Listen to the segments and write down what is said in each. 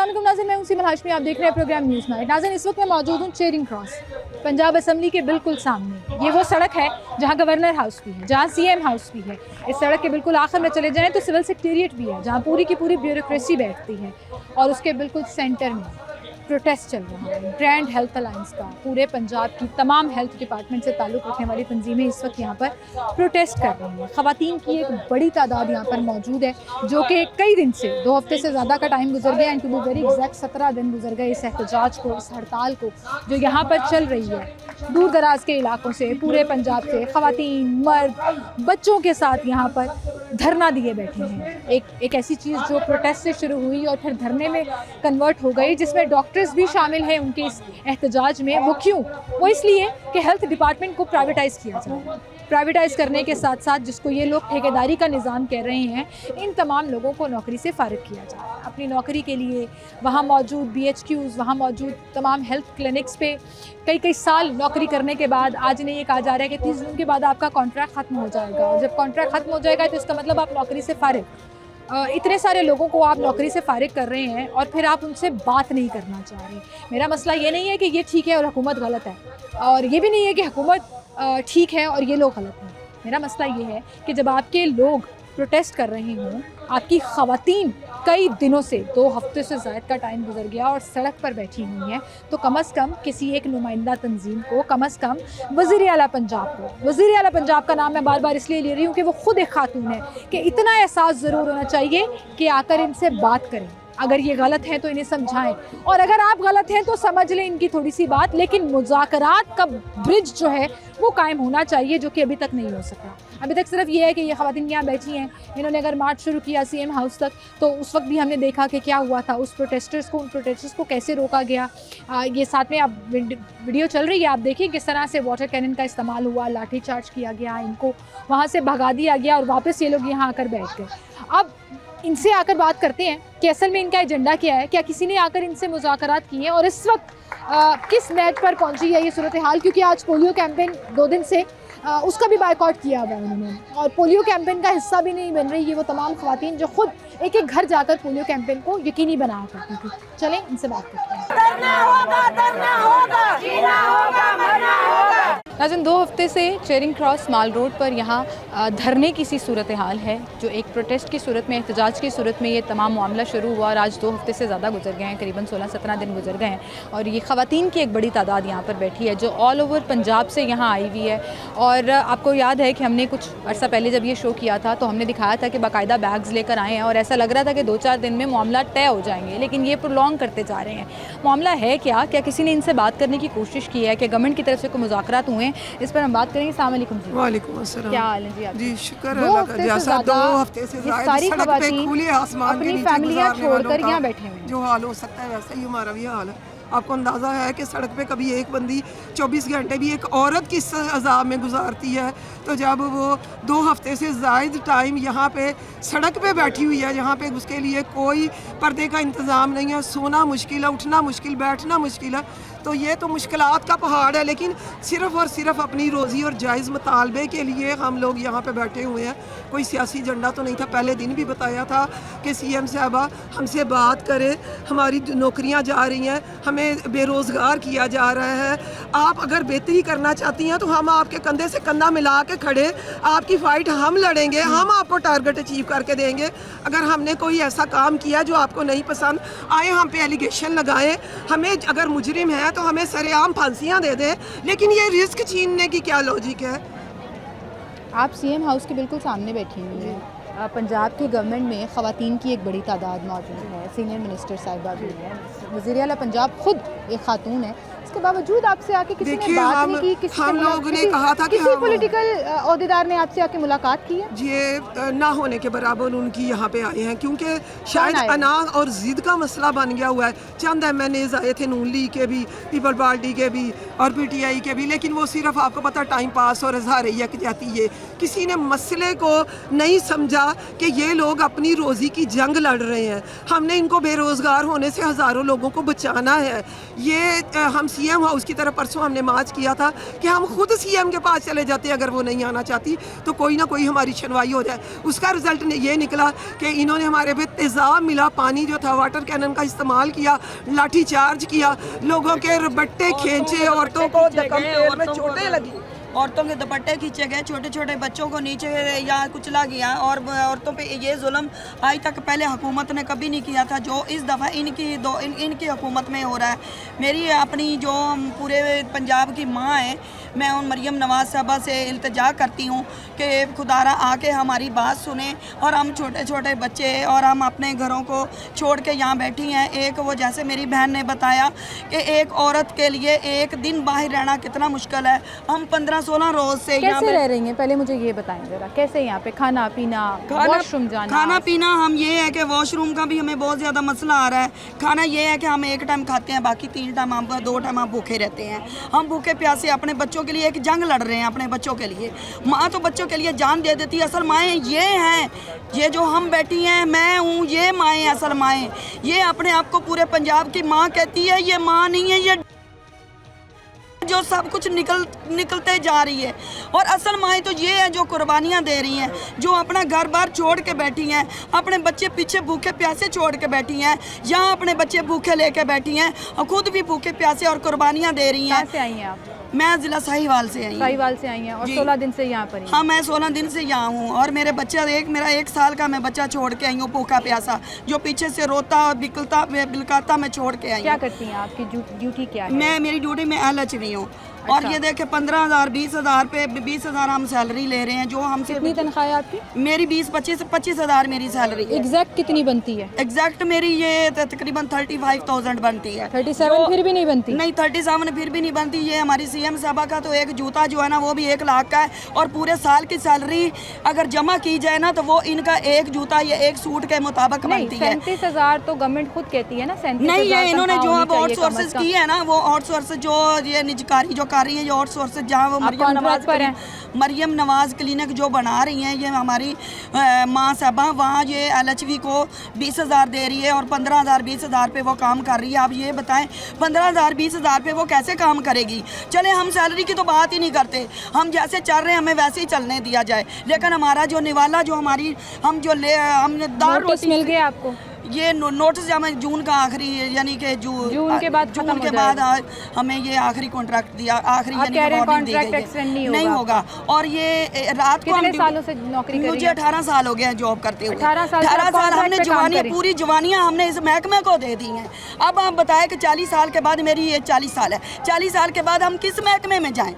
अस्सलाम वालेकुम नाज़रीन, मैं हूं सीमा हाशमी, आप देख रहे हैं प्रोग्राम न्यूज़ नाइट। नाज़रीन, इस वक्त मैं मौजूद हूं चेरिंग क्रॉस, पंजाब असम्बली के बिल्कुल सामने। ये वो सड़क है जहां गवर्नर हाउस भी है, जहां सीएम हाउस भी है। इस सड़क के बिल्कुल आखिर में चले जाएं तो सिविल सेक्रेटेरिएट भी है, जहां पूरी की पूरी ब्यूरोक्रेसी बैठती है। और उसके बिल्कुल सेंटर में प्रोटेस्ट चल रहा है ग्रैंड हेल्थ अलायंस का। पूरे पंजाब की तमाम हेल्थ डिपार्टमेंट से ताल्लुक़ रखने वाली तंजीमें इस वक्त यहाँ पर प्रोटेस्ट कर रही हैं। ख़वातीन की एक बड़ी तादाद यहाँ पर मौजूद है, जो कि कई दिन से 2 हफ्ते से ज़्यादा का टाइम गुजर गया। And to be very exact 17 दिन गुजर गए इस एहतजाज को, इस हड़ताल को जो यहाँ पर चल रही है। दूर दराज के इलाकों से, पूरे पंजाब से ख़वातीन, मर्द, बच्चों के साथ यहाँ पर धरना दिए बैठे हैं। एक ऐसी चीज़ जो प्रोटेस्ट से शुरू हुई और फिर धरने में कन्वर्ट हो गई, जिसमें डॉक्टर्स भी शामिल हैं उनके इस एहतजाज में। वो क्यों? वो इसलिए कि हेल्थ डिपार्टमेंट को प्राइवेटाइज़ किया जाए। प्राइवेटाइज़ करने के साथ साथ, जिसको ये लोग ठेकेदारी का निज़ाम कह रहे हैं, इन तमाम लोगों को नौकरी से फ़ारिग किया जाए। अपनी नौकरी के लिए वहाँ मौजूद BHQs, वहाँ मौजूद तमाम हेल्थ क्लिनिक्स पे कई साल नौकरी करने के बाद आज इन्हें ये कहा जा रहा है कि 30 जून के बाद आपका कॉन्ट्रैक्ट ख़त्म हो जाएगा। और जब कॉन्ट्रैक्ट ख़त्म हो जाएगा तो इसका मतलब आप नौकरी से फ़ारिग। इतने सारे लोगों को आप नौकरी से फ़ारिग कर रहे हैं और फिर आप उनसे बात नहीं करना चाह रहे। मेरा मसला ये नहीं है कि ये ठीक है और हुकूमत गलत है, और ये भी नहीं है कि हुकूमत ठीक है और ये लोग गलत हैं। मेरा मसला ये है कि जब आपके लोग प्रोटेस्ट कर रहे हों, आपकी ख़वातीन कई दिनों से 2 हफ्ते से ज़्यादा का टाइम गुजर गया और सड़क पर बैठी हुई हैं, तो कम अज़ कम किसी एक नुमाइंदा तंजीम को, कम अज़ कम वज़ीर आला पंजाब को, वज़ीर आला पंजाब का नाम मैं बार बार इसलिए ले रही हूँ कि वो ख़ुद एक खातून है, कि इतना एहसास ज़रूर होना चाहिए कि आकर इनसे बात करें। अगर ये गलत हैं तो इन्हें समझाएं, और अगर आप गलत हैं तो समझ लें इनकी थोड़ी सी बात। लेकिन मुज़ाकरात का ब्रिज जो है वो कायम होना चाहिए, जो कि अभी तक नहीं हो सका। अभी तक सिर्फ ये है कि ये ख़वातीन यहाँ बैठी हैं, इन्होंने अगर मार्च शुरू किया सीएम हाउस तक, तो उस वक्त भी हमने देखा कि क्या हुआ था। उन प्रोटेस्टर्स को कैसे रोका गया। ये साथ में अब वीडियो चल रही है, आप देखिए किस तरह से वाटर कैनन का इस्तेमाल हुआ, लाठी चार्ज किया गया, इनको वहाँ से भगा दिया गया और वापस ये लोग यहाँ आकर बैठ गए। अब इनसे आकर बात करते हैं कि असल में इनका एजेंडा क्या है, क्या किसी ने आकर इनसे मुज़ाकरात किए हैं और इस वक्त किस मैच पर पहुंची है ये सूरत हाल। क्योंकि आज पोलियो कैंपेन 2 दिन से उसका भी बायकॉट किया हुआ है उन्होंने, और पोलियो कैंपेन का हिस्सा भी नहीं बन रही ये वो तमाम ख़वातीन जो खुद एक घर जाकर पोलियो कैंपेन को यकीनी बनाया करती थी। चलें इनसे बात करते हैं। नाज़रीन, 2 हफ्ते से चेरिंग क्रॉस माल रोड पर यहाँ धरने की सी सूरत हाल है, जो एक प्रोटेस्ट की सूरत में, एहतजाज की सूरत में ये तमाम मामला शुरू हुआ और आज 2 हफ्ते से ज़्यादा गुजर गए हैं, करीबन 16-17 दिन गुजर गए हैं। और ये ख़वातीन की एक बड़ी तादाद यहाँ पर बैठी है, जो ऑल ओवर पंजाब से यहाँ आई हुई है। और आपको याद है कि हमने कुछ अर्सा पहले जब ये शो किया था तो हमने दिखाया था कि बाकायदा बैग्स लेकर आए हैं और ऐसा लग रहा था कि 2-4 दिन में मामला तय हो जाएंगे, लेकिन ये प्रोलॉन्ग करते जा रहे हैं। मामला है क्या किसी ने इनसे बात करने की कोशिश की है, कि गवर्नमेंट की तरफ से कोई मुज़ाकरात हुए? इस पर हम बात करेंगे। अस्सलाम वालेकुम जी। वालेकुम अस्सलाम। क्या हाल है जी आप? जी शुक्र अल्लाह का। जैसा 2 हफ्ते से सारी ख़वातीन खुले आसमान के अपनी नीचे फैमिलियाँ गुजारने वालों छोड़कर का यहाँ बैठे हुए हैं। जो हाल हो सकता है वैसा ही हमारा भी हाल है। आपको अंदाज़ा है कि सड़क पे कभी एक बंदी 24 घंटे भी एक औरत किस अज़ाब में गुजारती है, तो जब वो 2 हफ्ते से ज़ायद टाइम यहाँ पे सड़क पे बैठी हुई है, जहाँ पे उसके लिए कोई पर्दे का इंतज़ाम नहीं है, सोना मुश्किल है, उठना मुश्किल, बैठना मुश्किल है, तो ये तो मुश्किलात का पहाड़ है। लेकिन सिर्फ़ और सिर्फ अपनी रोज़ी और जायज़ मुतालबे के लिए हम लोग यहाँ पे बैठे हुए हैं। कोई सियासी एजेंडा तो नहीं था। पहले दिन भी बताया था कि सीएम साहबा हमसे बात करें, हमारी नौकरियाँ जा रही हैं, हमें बेरोज़गार किया जा रहा है, आप अगर बेहतरी करना चाहती हैं तो हम आपके कंधे से कंधा मिला के खड़े, आपकी फ़ाइट हम लड़ेंगे, हम आपको टारगेट अचीव करके देंगे। अगर हमने कोई ऐसा काम किया जो आपको नहीं पसंद आए, हम पे एलिगेशन लगाएं, हमें अगर मुजरिम है तो हमें सरेआम फांसियाँ दे दें, लेकिन ये रिस्क छीनने की क्या लॉजिक है? आप सीएम हाउस के बिल्कुल सामने बैठी हुई हैं। पंजाब की गवर्नमेंट में ख़वातीन की एक बड़ी तादाद मौजूद है, सीनियर मिनिस्टर साहिबा भी है, वज़ीर आला पंजाब खुद एक खातून है। इसके बावजूद आपसे आके किसी ने बात नहीं की? हम लोगों ने कहा था कि किसी पॉलिटिकल ओहदेदार ने आपसे आके मुलाकात की है? ये ना होने के बराबर उनकी यहाँ पे आए हैं, क्योंकि शायद अना और ज़िद का मसला बन गया हुआ है। चंद MNAs आए थे, नून लीग के भी, पीपल पार्टी के भी, और पीटीआई के भी, लेकिन वो सिर्फ आपको पता टाइम पास और इज़हार यक जाती है। किसी ने मसले को नहीं समझा कि ये लोग अपनी रोज़ी की जंग लड़ रहे हैं। हमने इनको बेरोज़गार होने से हज़ारों लोगों को बचाना है। ये हम सीएम हाउस की तरफ परसों हमने मार्च किया था कि हम खुद सीएम के पास चले जाते, अगर वो नहीं आना चाहती तो कोई ना कोई हमारी सुनवाई हो जाए। उसका रिजल्ट ये निकला कि इन्होंने हमारे पे तेज़ाब मिला, पानी जो था वाटर कैनन का इस्तेमाल किया, लाठी चार्ज किया, लोगों के रबट्टे खींचे, औरतों को पेट में चोटें लगी, औरतों के दुपट्टे खींचे गए, छोटे छोटे बच्चों को नीचे या कुचला गया। और औरतों पे ये जुल्म आज तक पहले हुकूमत ने कभी नहीं किया था, जो इस दफ़ा इनकी हुकूमत में हो रहा है। मेरी अपनी जो पूरे पंजाब की माँ है, मैं उन मरियम नवाज़ साहबा से इल्तिजा करती हूँ कि खुदारा आके हमारी बात सुने। और हम छोटे छोटे बच्चे और हम अपने घरों को छोड़ के यहाँ बैठी हैं। एक वो जैसे मेरी बहन ने बताया कि एक औरत के लिए एक दिन बाहर रहना कितना मुश्किल है। हम 15-16 रोज़ से यहाँ कैसे रह रही हैं, पहले मुझे ये बताएं जरा, कैसे यहाँ पे खाना पीना, वॉशरूम जाना? खाना पीना हम ये है कि वॉशरूम का भी हमें बहुत ज़्यादा मसला आ रहा है। खाना ये है कि हम एक टाइम खाते हैं, बाकी 3 टाइम हम 2 टाइम हम भूखे रहते हैं। हम भूखे प्यासे अपने बच्चों के लिए एक जंग लड़ रहे हैं, अपने बच्चों के लिए। माँ तो बच्चों के लिए जान दे देती है। असल माएँ ये हैं, ये जो हम बैठी हैं, मैं हूँ, ये माएँ असल माएँ। ये अपने आप को पूरे पंजाब की माँ कहती है, ये माँ नहीं है, ये जो सब कुछ निकलते जा रही है। और असल माएँ तो ये है जो कुर्बानियाँ दे रही हैं, जो अपना घर बार छोड़ के बैठी हैं, अपने बच्चे पीछे भूखे प्यासे छोड़ के बैठी हैं, यहाँ अपने बच्चे भूखे लेके बैठी हैं और खुद भी भूखे प्यासे और कुर्बानियाँ दे रही हैं। कहाँ से आई हैं आप? मैं ज़िला साहिवाल से आई हूँ। साहिवाल से आई हैं और 16 दिन से यहाँ पर हैं? हाँ, मैं 16 दिन से यहाँ हूँ। और मेरे बच्चा मेरा 1 साल का मैं बच्चा छोड़ के आई हूँ, भूखा प्यासा, जो पीछे से रोता और बिलकाता मैं छोड़ के आई हूँ। क्या करती हैं, आपकी ड्यूटी क्या है? मेरी ड्यूटी में LHV हूँ। और ये देखे 15,000 20,000 पे 20,000 हम सैलरी ले रहे हैं, जो हमसे। कितनी तनख्वाह है आपकी? मेरी 25,000 मेरी सैलरी है। एग्जैक्ट कितनी बनती है? एग्जैक्ट मेरी ये तकरीबन 35,000 बनती है। 37 फिर भी नहीं बनती? नहीं, 37 फिर भी नहीं बनती। ये हमारी CM साहबा का तो एक जूता जो है ना वो भी 1 लाख का है। और पूरे साल की सैलरी अगर जमा की जाए ना तो वो इनका एक जूता या एक सूट के मुताबिक बनती है। 37,000 तो गवर्नमेंट खुद कहती है ना। 37,000 नहीं, ये इन्होंने जो अब आउटसोर्सेज की है ना, वो आउटसोर्स जो ये निजकारी जो कर रही है, जो आउटसोर्स जहाँ वो मरियम नवाज़ क्लिनिक जो बना रही हैं, ये हमारी माँ साहबा, वहाँ ये LHV को 20,000 दे रही है और 15,000 20,000 पे वो काम कर रही है। आप ये बताएं 15,000 20,000 पे वो कैसे काम करेगी? चले हम सैलरी की तो बात ही नहीं करते, हम जैसे चल रहे हैं हमें वैसे ही चलने दिया जाए। लेकिन हमारा जो निवाला जो हमारी हमने दाल रोटी मिल गया आपको? ये नोटिस हमें जून का आखिरी, यानी कि जून के बाद हमें ये आखिरी कॉन्ट्रैक्ट दिया, आखिरी नहीं होगा। और ये रात को कितने सालों से नौकरी कर रही हैं? मुझे 18 साल हो गए हैं जॉब करते हुए। 18 साल हमने जवानियाँ, पूरी जवानियाँ हमने इस महकमे को दे दी हैं। अब आप बताएं कि 40 साल के बाद, मेरी ये 40 साल है, 40 साल के बाद हम किस महकमे में जाएँ,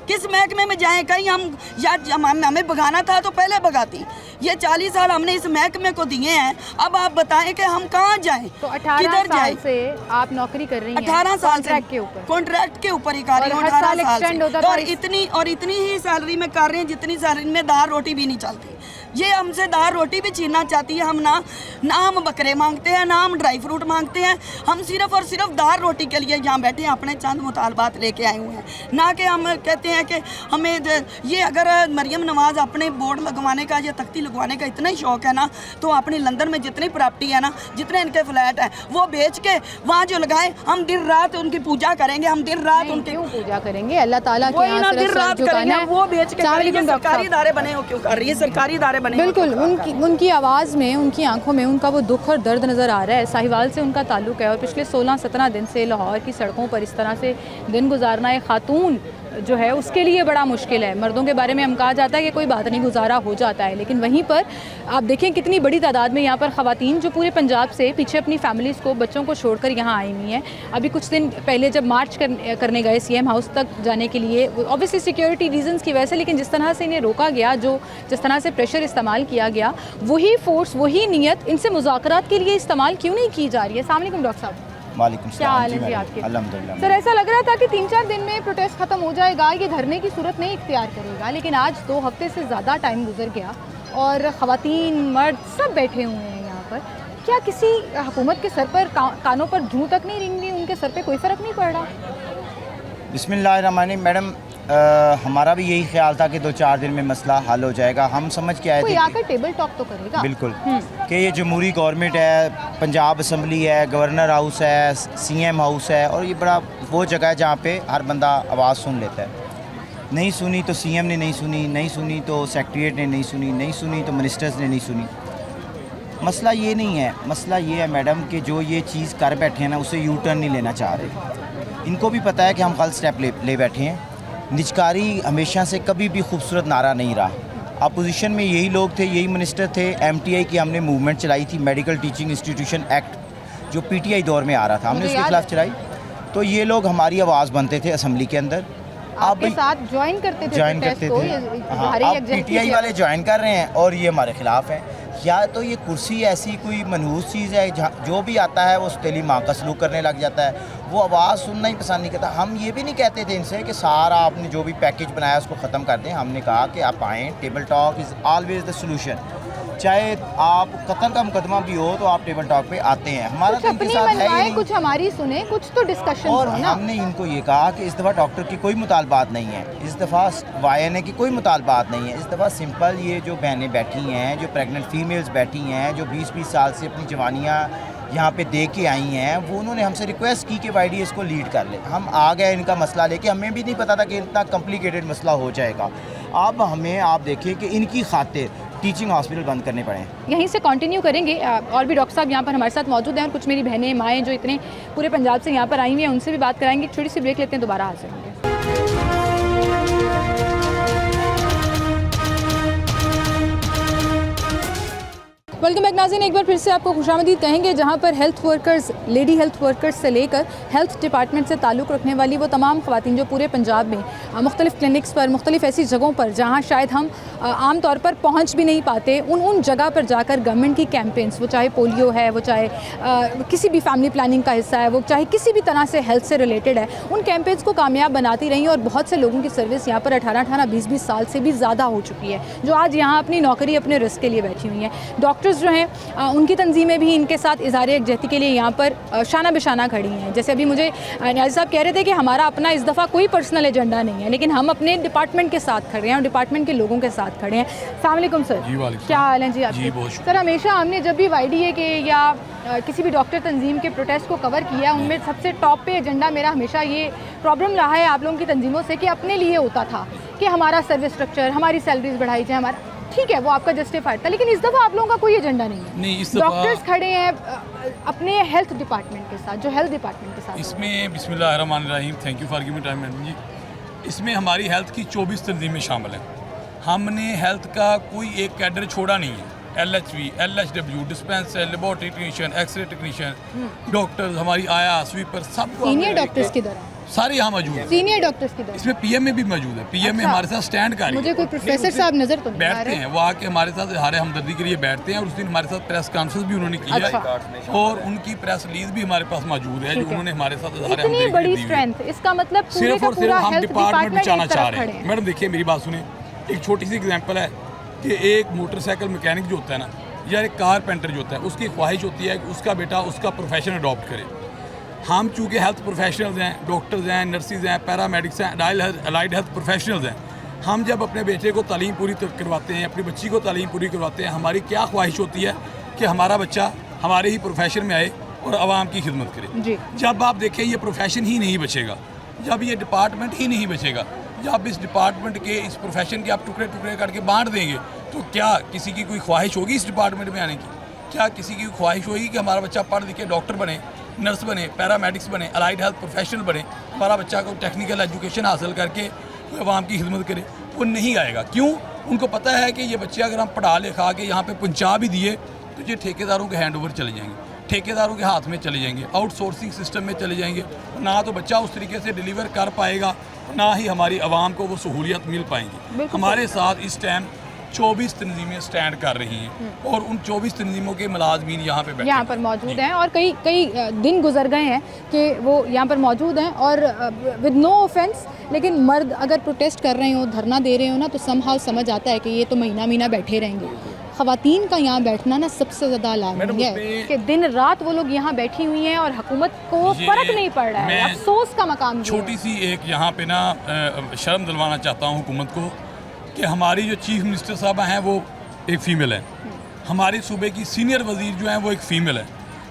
किस महकमे में जाएं? कहीं हम या हमें भगाना था तो पहले भगाती। ये 40 साल हमने इस महकमे को दिए हैं, अब आप बताएं कि हम कहाँ जाएं? तो 18 साल से आप नौकरी कर रही हैं? 18 साल से कॉन्ट्रैक्ट के ऊपर ही कर रही हूँ। 18 साल से और इतनी ही सैलरी में कर रही हैं जितनी सैलरी में दाल रोटी भी नहीं चलती। ये हमसे दाल रोटी भी छीनना चाहती है। हम ना हम बकरे मांगते हैं, ना हम ड्राई फ्रूट मांगते हैं, हम सिर्फ और सिर्फ दाल रोटी के लिए यहाँ बैठे हैं, अपने चंद मुतालबात लेके आए हुए हैं। ना कि हम कहते हैं कि हमें ये, अगर मरियम नवाज़ अपने बोर्ड लगवाने का या तख्ती लगवाने का इतना ही शौक़ है ना, तो अपनी लंदन में जितनी प्रॉपर्टी है ना, जितने इनके फ्लैट हैं, वो बेच के वहाँ जो लगाए, हम दिन रात उनकी पूजा करेंगे। हम दिन रात उनकी क्यों पूजा करेंगे? अल्लाह ताला के यहाँ दिन रात करेंगे, वो बेच के सरकारी इदारे बने हो क्यों कर रही है? सरकारी इदारे बने बिल्कुल। उनकी आवाज़ में, उनकी आंखों में उनका वो दुख और दर्द नज़र आ रहा है। साहिवाल से उनका ताल्लुक़ है और पिछले 16-17 दिन से लाहौर की सड़कों पर इस तरह से दिन गुजारना एक खातून जो है उसके लिए बड़ा मुश्किल है। मर्दों के बारे में हम कहा जाता है कि कोई बात नहीं, गुजारा हो जाता है, लेकिन वहीं पर आप देखें कितनी बड़ी तादाद में यहाँ पर ख़वातीन जो पूरे पंजाब से पीछे अपनी फैमिलीज़ को, बच्चों को छोड़कर यहाँ आई हुई हैं। अभी कुछ दिन पहले जब मार्च करने गए CM हाउस तक जाने के लिए, ऑब्वियसली सिक्योरिटी रीजंस की वजह से, लेकिन जिस तरह से इन्हें रोका गया, जिस तरह से प्रेशर इस्तेमाल किया गया, वही फोर्स, वही नीयत इनसे मुज़ाकरात के लिए इस्तेमाल क्यों नहीं की जा रही है? अस्सलाम वालेकुम डॉक्टर साहब। क्या हाल है जी आपके? अल्हम्दुलिल्लाह। सर, ऐसा लग रहा था कि 3-4 दिन में प्रोटेस्ट खत्म हो जाएगा, ये धरने की सूरत नहीं इख्तियार करेगा, लेकिन आज 2 हफ्ते से ज़्यादा टाइम गुजर गया और ख़वातीन मर्द सब बैठे हुए हैं यहाँ पर। क्या किसी हुकूमत के सर पर कानों पर जूं तक नहीं रेंग रही? उनके सर पे कोई फ़र्क नहीं पड़ रहा? बिस्मिल्लाहिर्रहमानिर्रहीम। मैडम हमारा भी यही ख्याल था कि 2-4 दिन में मसला हल हो जाएगा। हम समझ के आए कोई थे आकर टेबल टॉक तो करेगा। बिल्कुल कि ये जमहूरी गवर्नमेंट है, पंजाब असम्बली है, गवर्नर हाउस है, सीएम हाउस है, और ये बड़ा वो जगह है जहाँ पे हर बंदा आवाज़ सुन लेता है। नहीं सुनी तो सीएम ने नहीं सुनी, नहीं सुनी तो सेक्रेटरीट ने नहीं सुनी, नहीं सुनी तो मिनिस्टर्स ने नहीं सुनी। मसला ये नहीं है, मसला ये है मैडम कि जो ये चीज़ कर बैठे हैं ना, उसे यू टर्न नहीं लेना चाह रहे। इनको भी पता है कि हम गलत स्टेप ले बैठे हैं। निजकारी हमेशा से कभी भी खूबसूरत नारा नहीं रहा। अपोजिशन में यही लोग थे, यही मिनिस्टर थे। एमटीआई की हमने मूवमेंट चलाई थी, मेडिकल टीचिंग इंस्टीट्यूशन एक्ट, जो पीटीआई दौर में आ रहा था, हमने उसके खिलाफ चलाई। तो ये लोग हमारी आवाज़ बनते थे असम्बली के अंदर। आपके साथ ज्वाइन करते थे, ज्वाइन करते थे। हाँ, अब पीटीआई वाले ज्वाइन कर रहे हैं और ये हमारे खिलाफ हैं। या तो ये कुर्सी ऐसी कोई मनहूस चीज़ है, जो भी आता है वो सतीली माँ का सलूक करने लग जाता है, वो आवाज़ सुनना ही पसंद नहीं करता। हम ये भी नहीं कहते थे इनसे कि सारा आपने जो भी पैकेज बनाया उसको ख़त्म कर दें। हमने कहा कि आप आएँ, table talk is always the solution. चाहे आप कत्ल का मुकदमा भी हो तो आप टेबल टॉक पे आते हैं। हमारा तो इनके साथ है ही नहीं। कुछ हमारी सुने, कुछ तो डिस्कशन और हो ना। हमने इनको ये कहा कि इस दफ़ा डॉक्टर की कोई मुतालबात नहीं है, इस दफ़ा YNA की कोई मुतालबात नहीं है। इस दफ़ा सिंपल ये जो बहनें बैठी हैं, जो प्रेग्नेंट फीमेल्स बैठी हैं, जो 20-20 साल से अपनी जवानियाँ यहाँ पे दे के आई हैं, वो उन्होंने हमसे रिक्वेस्ट की कि YDS को लीड कर ले। हम आ गए इनका मसला लेके। हमें भी नहीं पता था कि इतना कॉम्प्लिकेटेड मसला हो जाएगा। अब हमें आप देखिए कि इनकी खातिर टीचिंग हॉस्पिटल बंद करने पड़े। यहीं से कंटिन्यू करेंगे। और भी डॉक्टर साहब यहाँ पर हमारे साथ मौजूद हैं, और कुछ मेरी बहनें माएँ जो इतने पूरे पंजाब से यहाँ पर आई हुई हैं, उनसे भी बात कराएंगे। छोटी सी ब्रेक लेते हैं, दोबारा हाजिर होंगे। वेलकम बैक नाज़रीन, एक बार फिर से आपको खुशामदीद कहेंगे, जहाँ पर health workers, lady health workers से लेकर हेल्थ डिपार्टमेंट से ताल्लुक़ रखने वाली वो तमाम ख़वातीन जो पूरे पंजाब में मुख्तलिफ़ क्लिनिक्स पर, मुख्तलिफ़ ऐसी जगहों पर जहाँ शायद हम आम तौर पर पहुँच भी नहीं पाते, उन जगह पर जाकर गवर्नमेंट की कैंपेन्स, वो चाहे पोलियो है, वो चाहे किसी भी फैमिली प्लानिंग का हिस्सा है, वो चाहे किसी भी तरह से हेल्थ से रिलेटेड है, उन कैंपेन्स को कामयाब बनाती रही। और बहुत से लोगों की सर्विस यहाँ पर 18-18, 20-20 साल से भी ज़्यादा हो चुकी है, जो आज यहाँ अपनी नौकरी अपने रिस्क के लिए बैठी हुई हैं। डॉक्टर्स जो हैं उनकी तंजीमें भी इनके साथ इज़हार यकजहती के लिए यहाँ पर शाना बेशाना खड़ी हैं। जैसे अभी मुझे न्याज़ी साहब कह रहे थे कि हमारा अपना इस दफ़ा कोई पर्सनल एजेंडा नहीं है, लेकिन हम अपने डिपार्टमेंट के साथ खड़े हैं और डिपार्टमेंट के लोगों के साथ खड़े हैं। अस्सलाम वालेकुम सर, क्या हाल है जी आपके? सर, हमेशा हमने जब भी YDA के या किसी भी डॉक्टर तंजीम के प्रोटेस्ट को कवर किया, उनमें सबसे टॉप पे एजेंडा मेरा हमेशा ये प्रॉब्लम रहा है आप लोगों की तंजीमों से कि अपने लिए होता था कि हमारा सर्विस स्ट्रक्चर, हमारी सैलरीज बढ़ाई जाए, हमारा ठीक है, वो आपका जस्टिफाइड था। लेकिन इस दफ़ा आप लोगों का कोई एजेंडा नहीं है। नहीं, इस डॉक्टर्स खड़े हैं अपने हेल्थ डिपार्टमेंट के साथ, जो हेल्थ डिपार्टमेंट के साथ। इसमें बिस्मिल्लाहिर्रहमानिर्रहीम, thank you for giving time madam ji. इसमें हमारी हेल्थ की 24 तंजीमें शामिल हैं। हमने हेल्थ का कोई एक कैडर छोड़ा नहीं है। LHV, LHW, dispenser, laboratory technician, x ray technician, doctors, हमारी आया, स्वीपर, सब सीनियर डॉक्टर्स की तरह सारे यहाँ मौजूद हैं। सीनियर डॉक्टर्स की तरह इसमें PM में भी मौजूद है। PM में हमारे साथ स्टैंड कर मुझे कोई प्रोफेसर साहब नजर तो नहीं आ बैठते रहे हैं, वो आके हमारे साथ इज़हार हमदर्दी के लिए बैठते हैं। और उस दिन हमारे साथ प्रेस कॉन्फ्रेंस भी उन्होंने की है, और उनकी प्रेस रिलीज भी हमारे पास मौजूद है, जो उन्होंने हमारे साथ इज़हार इतनी हमदर्दी बड़ी दी है। स्ट्रेंथ, इसका मतलब पूरे सिर्फ का और पूरा सिर्फ हम हेल्थ डिपार्टमेंट बचाना डिपार्टमेंट चाह एक रहे तरफ हैं। खड़े मैडम देखिए, मेरी बात सुने। एक छोटी सी एग्जांपल है कि एक मोटरसाइकिल मैकेनिक जो होता है ना, या एक कारपेंटर जो होता है, उसकी ख्वाहिश होती है कि उसका बेटा उसका प्रोफेशन अडॉप्ट करे। हम चूँकि हेल्थ प्रोफेशनल्स हैं, डॉक्टर्स हैं, नर्सिस हैं, पैरामेडिक्स हैं, अलाइड हेल्थ प्रोफेशनल्स हैं, हम जब अपने बेटे को तालीम पूरी करवाते हैं, अपनी बच्ची को तालीम पूरी करवाते हैं, हमारी क्या ख्वाहिश होती है कि हमारा बच्चा हमारे ही प्रोफेशन में आए और आवाम की खिदमत करे। जब आप देखें ये प्रोफेशन ही नहीं बचेगा, जब ये डिपार्टमेंट ही नहीं बचेगा, जब इस डिपार्टमेंट के, इस प्रोफेशन के आप टुकड़े टुकड़े करके बांट देंगे, तो क्या किसी की कोई ख्वाहिश होगी इस डिपार्टमेंट में आने की? क्या किसी की ख्वाहिश होगी कि हमारा बच्चा पढ़ लिख के डॉक्टर बने, नर्स बने, पैरामेडिक्स बने, अलाइड हेल्थ प्रोफेशनल बने, हमारा बच्चा को टेक्निकल एजुकेशन हासिल करके आवाम की खिदमत करे? वो नहीं आएगा। क्यों? उनको पता है कि ये बच्चे अगर हम पढ़ा लिखा के यहाँ पे पहुँचा भी दिए तो ये ठेकेदारों के हैंड ओवर चले जाएंगे, ठेकेदारों के हाथ में चले जाएंगे, आउटसोर्सिंग सिस्टम में चले जाएंगे। ना तो बच्चा उस तरीके से डिलीवर कर पाएगा, ना ही हमारी आवाम को वो सहूलियत मिल पाएंगी। हमारे साथ इस टाइम 24 तंजीमें स्टैंड कर रही हैं, और उन 24 तंजीमों के मुलाजमीन यहाँ पे बैठे, यहाँ पर मौजूद हैं, और कई दिन गुजर गए हैं कि वो यहाँ पर मौजूद हैं। और विद नो ऑफेंस, लेकिन मर्द अगर प्रोटेस्ट कर रहे हो, धरना दे रहे हो ना, तो समहाउ समझ आता है कि ये तो महीना बैठे रहेंगे। ख़वातीन का यहाँ बैठना ना सबसे ज़्यादा मैडम, अलार्मिंग है उसमें- कि दिन रात वो लोग यहाँ बैठी हुई हैं और हुकूमत को ये फ़र्क नहीं पड़ रहा है। मैं अफसोस का मकाम ये छोटी है। सी एक यहाँ पे ना शर्म दिलवाना चाहता हूँ हुकूमत को कि हमारी जो चीफ मिनिस्टर साहबा हैं वो एक फ़ीमेल है, हमारे सूबे की सीनियर वज़ीर जो हैं वो एक फ़ीमेल है,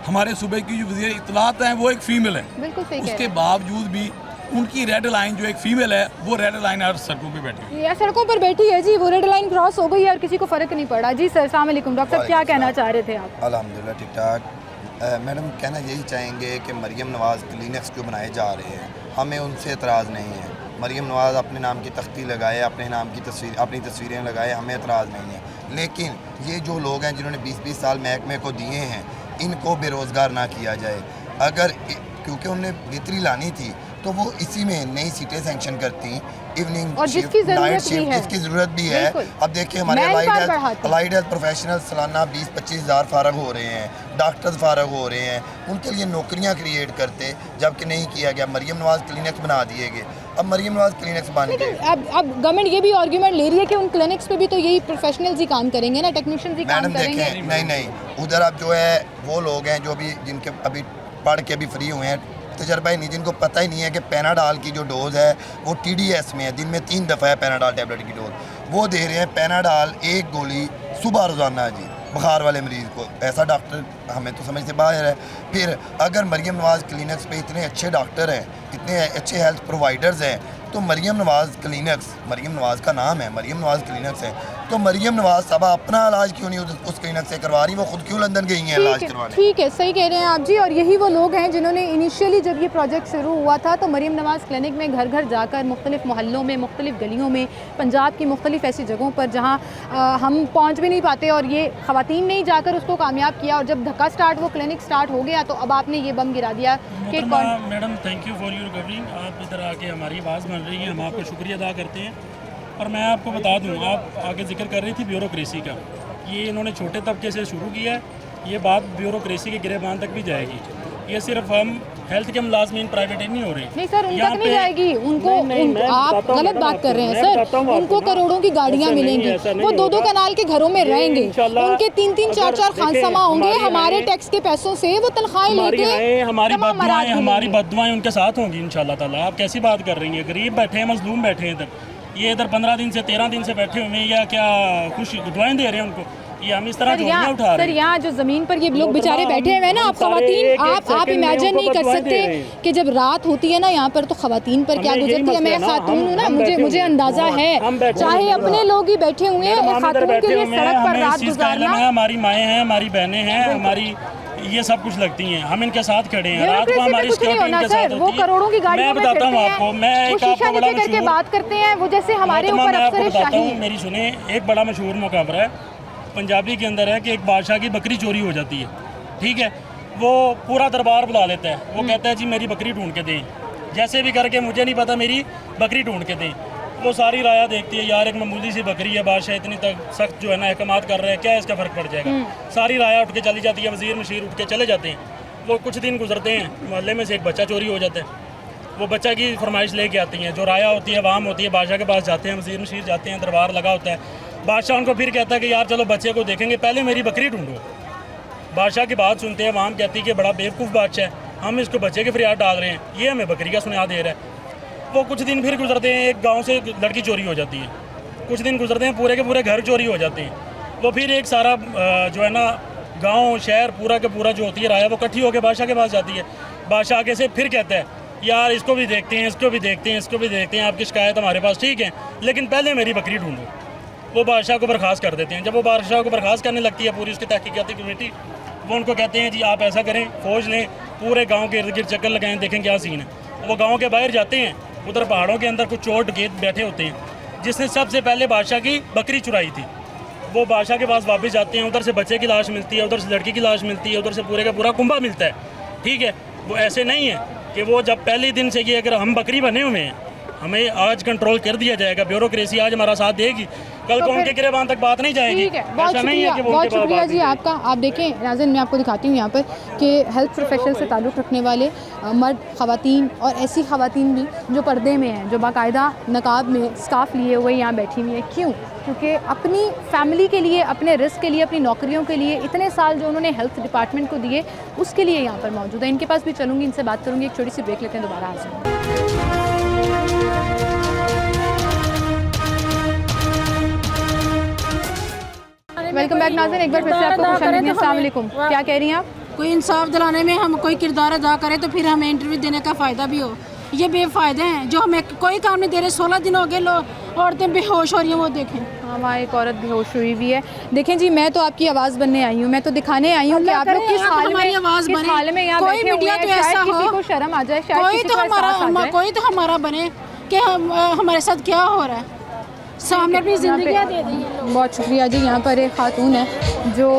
हमारे सूबे की जो वज़ीर इत्तलात हैं वो एक फ़ीमेल है। बिल्कुल सही कह रहे उसके हैं। बावजूद भी उनकी रेड लाइन जो एक फ़ीमेल है वो रेड लाइन हर सड़कों पे बैठी हुई है। ये सड़कों पर बैठी है जी, वो रेड लाइन क्रॉस हो गई है और किसी को फ़र्क नहीं पड़ा। जी सर, अस्सलाम वालेकुम। डॉक्टर साहब क्या कहना चाह रहे थे आप? अल्हम्दुलिल्लाह ठीक ठाक। मैडम कहना यही चाहेंगे कि मरियम नवाज़ क्लिनिक्स जो बनाए जा रहे हैं हमें उनसे एतराज़ नहीं है। मरियम नवाज़ अपने नाम की तख्ती लगाए, अपने नाम की अपनी तस्वीरें लगाए, हमें एतराज़ नहीं है। लेकिन ये जो लोग हैं जिन्होंने 20-20 साल महकमे को दिए हैं इनको बेरोज़गार ना किया जाए। अगर क्योंकि उन्हें बेहतरी लानी थी तो वो इसी में नई सीटें सेंक्शन करती, इवनिंग और जिसकी शिफ्ट, नाइट ज़रूरत भी शिफ्ट है। जिसकी ज़रूरत भी है। बिल्कुल। अब देखिए हमारे Manpower बढ़ाती। अलाइड हेल्थ प्रोफेशनल सालाना 20-25 हज़ार फारग हो रहे हैं, डॉक्टर्स फारग हो रहे हैं, उनके लिए नौकरियां क्रिएट करते जबकि नहीं किया गया। मरियम नवाज़ क्लिनिक्स बना दिए गए, अब मरियम नवाज़ क्लिनिक्स बन गए। अब गवर्नमेंट ये भी आर्ग्यूमेंट ले रही है कि उन क्लिनिक्स पे भी तो यही प्रोफेशनल्स ही काम करेंगे ना, टेक्नीशियंस ही काम मैडम करेंगे। देखें, नहीं उधर अब जो है वो लोग हैं जो भी जिनके अभी पढ़ के भी फ्री हुए हैं, तजर्बा ही नहीं, जिनको पता ही नहीं है कि पेनाडाल की जो डोज़ है वो TDS में है, दिन में 3 दफ़ा है पेनाडाल टैबलेट की डोज़ वो दे रहे हैं। पेनाडाल एक गोली सुबह रोज़ाना जी बुखार वाले मरीज़ को, ऐसा डॉक्टर हमें तो समझ से बाहर है। फिर अगर मरियम नवाज़ क्लिनिक्स पे इतने अच्छे डॉक्टर हैं, इतने अच्छे हेल्थ प्रोवाइडर्स हैं, तो मरियम नवाज़ क्लिनिक्स, मरियम नवाज़ का नाम है, मरियम नवाज़ क्लिनिक्स है, तो मरियम नवाज़ साहबा अपना इलाज क्यों नहीं उस क्लिनिक से करवा रही? वो खुद क्यों लंदन गई हैं इलाज करवाने? ठीक है, सही कह रहे हैं आप जी। और यही वो लोग हैं जिन्होंने इनिशियली जब ये प्रोजेक्ट शुरू हुआ था तो मरियम नवाज़ क्लिनिक में घर घर जाकर मुख्तलिफ मोहल्लों में, मुख्तलिफ गलियों में, पंजाब की मुख्तलिफ ऐसी जगहों पर जहाँ हम पहुँच भी नहीं पाते और ये ख़वातीन ने ही जाकर उसको कामयाब किया। और जब धक्का स्टार्ट वो क्लिनिक स्टार्ट हो गया तो अब आपने ये बम गिरा दिया कि madam thank you for your covering. आप इधर आके हमारी आवाज़ बन रही है, हम आपका शुक्रिया अदा करते हैं। और मैं आपको बता दूं, आप आगे जिक्र कर रही थी ब्यूरोक्रेसी का, ये इन्होंने छोटे तबके से शुरू किया है, ये बात ब्यूरोक्रेसी के गिरेबान तक भी जाएगी। ये सिर्फ हम हेल्थ के मुलाजमीन प्राइवेट नहीं हो रहे। नहीं सर, उन यहाँ तक नहीं पे- जाएगी। उनको मैं आप बताता हूँ गलत मैडम बात कर रहे हैं आपको, मैं सर। बताता हूँ उनको आपको। करोड़ों की गाड़ियाँ ऐसा नहीं, मिलेंगी, ऐसा नहीं वो 2-2 होगा। कनाल के घरों में ये रहेंगे, इंशाल्लाह उनके 3-3, 4-4 अगर खानसमा देखें, होंगे, हमारी हमारे राहें- टैक्स के पैसों से वो तनख्वाहें हमारी लेके राहें, हमारी तमाम मराद बद्दुआएं, हमारी मिलेंगी। बद्दुआएं उनके साथ होंगी इंशाल्लाह ताला। आप कैसी बात कर रही हैं? गरीब बैठे हैं, मजलूम बैठे हैं इधर, ये इधर 15 दिन से 13 दिन से बैठे हुए हैं, या क्या खुश दुआएं दे रहे हैं उनको? ये हम इस तरह सर जोड़ियाँ उठा रहे सर हैं। यहाँ जो ज़मीन पर ये लोग बेचारे हम- बैठे हुए हैं ना, हम आप सारे ख़वातीन एक-एक आप सेकंड में इमेजिन उनको नहीं कर बददुआएं दे सकते रहे हैं। कि जब रात होती है ना यहाँ पर तो ख़वातीन पर क्या हमें यही गुजरती है। मैं मसला है ना, खातून हूँ ना, हम मुझे बैठे मुझे हुए हैं। अंदाज़ा है, हम बैठे चाहे हुए हैं। अपने लोग ही बैठे हुए हैं, मैडम, एक हम इधर खातून के बैठे लिए हुए हैं, सड़क पर हमें रात इस चीज़ का इल्म गुजारना। है, हमारी माएँ हैं, हमारी बहनें हैं, हमारी ये सब कुछ लगती हैं, हम इनके साथ खड़े हैं। रात को ब्यूरोक्रेसी में हमारी कुछ नहीं सिक्योरिटी होना इनके साथ सर, वो होती है। करोड़ों की गाड़ियों मैं में बताता हूँ फिरते आपको, हैं, मैं वो एक आपको शीशा बड़ा नीचे करके मशहूर बात करते हैं, वो जैसे हमारे मोहतरमा, ऊपर मैं आपको अफसर बताता शाही हूँ, है। मेरी सुने, एक बड़ा मशहूर मुकाबला है पंजाबी के अंदर है कि एक बादशाह की बकरी चोरी हो जाती है, ठीक है, वो पूरा दरबार बुला लेता है, वो कहता है जी मेरी बकरी ढूंढ के दें, जैसे भी करके, मुझे नहीं पता, मेरी बकरी ढूंढ के दें। वो सारी राया देखती है, यार एक मामूली सी बकरी है, बादशाह इतनी तक सख्त जो है ना अहकामात कर रहे हैं, क्या इसका फ़र्क पड़ जाएगा। सारी राया उठ के चली जाती है, वज़ीर मशीर उठ के चले जाते हैं। वो कुछ दिन गुजरते हैं, मोहल्ले में से एक बच्चा चोरी हो जाता है, वो बच्चा की फरमाइश लेके आती हैं, जो राया होती है, वाम होती है, बादशाह के पास जाते हैं, वज़ीर मशीर जाते हैं, दरबार लगा होता है। बादशाह उनको फिर कहता है कि यार चलो बच्चे को देखेंगे, पहले मेरी बकरी ढूंढो। बादशाह की बात सुनते हैं, वाम कहती है कि बड़ा बेवकूफ़ बादशाह है, हम इसको बच्चे के फरियाद डाल रहे हैं, ये हमें बकरी का सुना दे रहा है। वो कुछ दिन फिर गुजरते हैं, एक गांव से लड़की चोरी हो जाती है, कुछ दिन गुजरते हैं, पूरे के पूरे घर चोरी हो जाते हैं। वो फिर एक सारा जो है ना गांव शहर पूरा के पूरा जो होती है राया, वो इकट्ठी होकर बादशाह के पास जाती है। बादशाह आगे से फिर कहता है यार इसको भी देखते हैं, इसको भी देखते हैं, इसको भी देखते हैं, आपकी शिकायत हमारे पास ठीक है, लेकिन पहले मेरी बकरी ढूंढो। वो बादशाह को बर्खास्त कर देते हैं। जब वो बादशाह को बर्खास्त करने लगती है पूरी उसकी तहकीकाती कमेटी, वो उनको कहते हैं जी आप ऐसा करें, फ़ौज लें, पूरे गाँव के इर्द गिर्द चक्कर लगाएं, देखें क्या सीन है। वो गाँव के बाहर जाते हैं, उधर पहाड़ों के अंदर कुछ चोर डकैत बैठे होते हैं, जिसने सबसे पहले बादशाह की बकरी चुराई थी। वो बादशाह के पास वापस जाते हैं, उधर से बच्चे की लाश मिलती है, उधर से लड़की की लाश मिलती है, उधर से पूरे का पूरा कुंभा मिलता है, ठीक है। वो ऐसे नहीं है कि वो जब पहले दिन से ये अगर हम बकरी बने हुए हैं, हमें आज कंट्रोल कर दिया जाएगा, ब्यूरोक्रेसी आज हमारा साथ देगी, कल को उनके गिरबान तक बात नहीं जाएगी। ठीक है, बहुत ऐसा नहीं है शुक्रिया, कि वो बहुत उनके पास शुक्रिया बात जी नहीं आपका। आप देखें नाज़रीन, मैं आपको दिखाती हूँ यहाँ पर कि हेल्थ प्रोफेशनल से ताल्लुक़ रखने वाले मर्द, ख़वातीन और ऐसी ख़वातीन भी जो पर्दे में हैं, जो बाकायदा नकाब में स्काफ लिए हुए यहाँ बैठी हुई हैं। क्यों? क्योंकि अपनी फैमिली के लिए, अपने रिस्क के लिए, अपनी नौकरियों के लिए इतने साल जो उन्होंने हेल्थ डिपार्टमेंट को दिए, उसके लिए यहाँ पर मौजूद है। इनके पास भी चलूँगी, इनसे बात करूँगी। एक छोटी सी ब्रेक लेते हैं, दोबारा हाजिर हैं। वेलकम बैक नाज़रीन, एक बार फिर से आपको खुशामदीद। अस्सलाम वालेकुम। क्या कह रही हैं आप? कोई इंसाफ दिलाने में हम कोई किरदार अदा करें तो फिर हमें इंटरव्यू देने का फ़ायदा भी हो। ये बेफ़ायदे हैं जो हमें कोई काम नहीं दे रहे। 16 दिन हो गए, लोग औरतें बेहोश हो रही हैं, वो देखें। हाँ, वहाँ एक औरत बेहोश हुई हुई है। देखें जी, मैं तो आपकी आवाज़ बनने आई हूँ, मैं तो दिखाने आई हूँ कि आप लोग किस हाल में यहाँ कोई बैठे हुए मीडिया हैं। तो शायद ऐसा किसी हो, को शर्म आ जाए, शायद कोई किसी तो को एहसास आ हमारा जाए। कोई तो हमारा बने कि हमारे साथ क्या हो रहा है, सामने अपनी ज़िंदगी दे दी है। बहुत शुक्रिया जी। यहाँ पर एक खातून है जो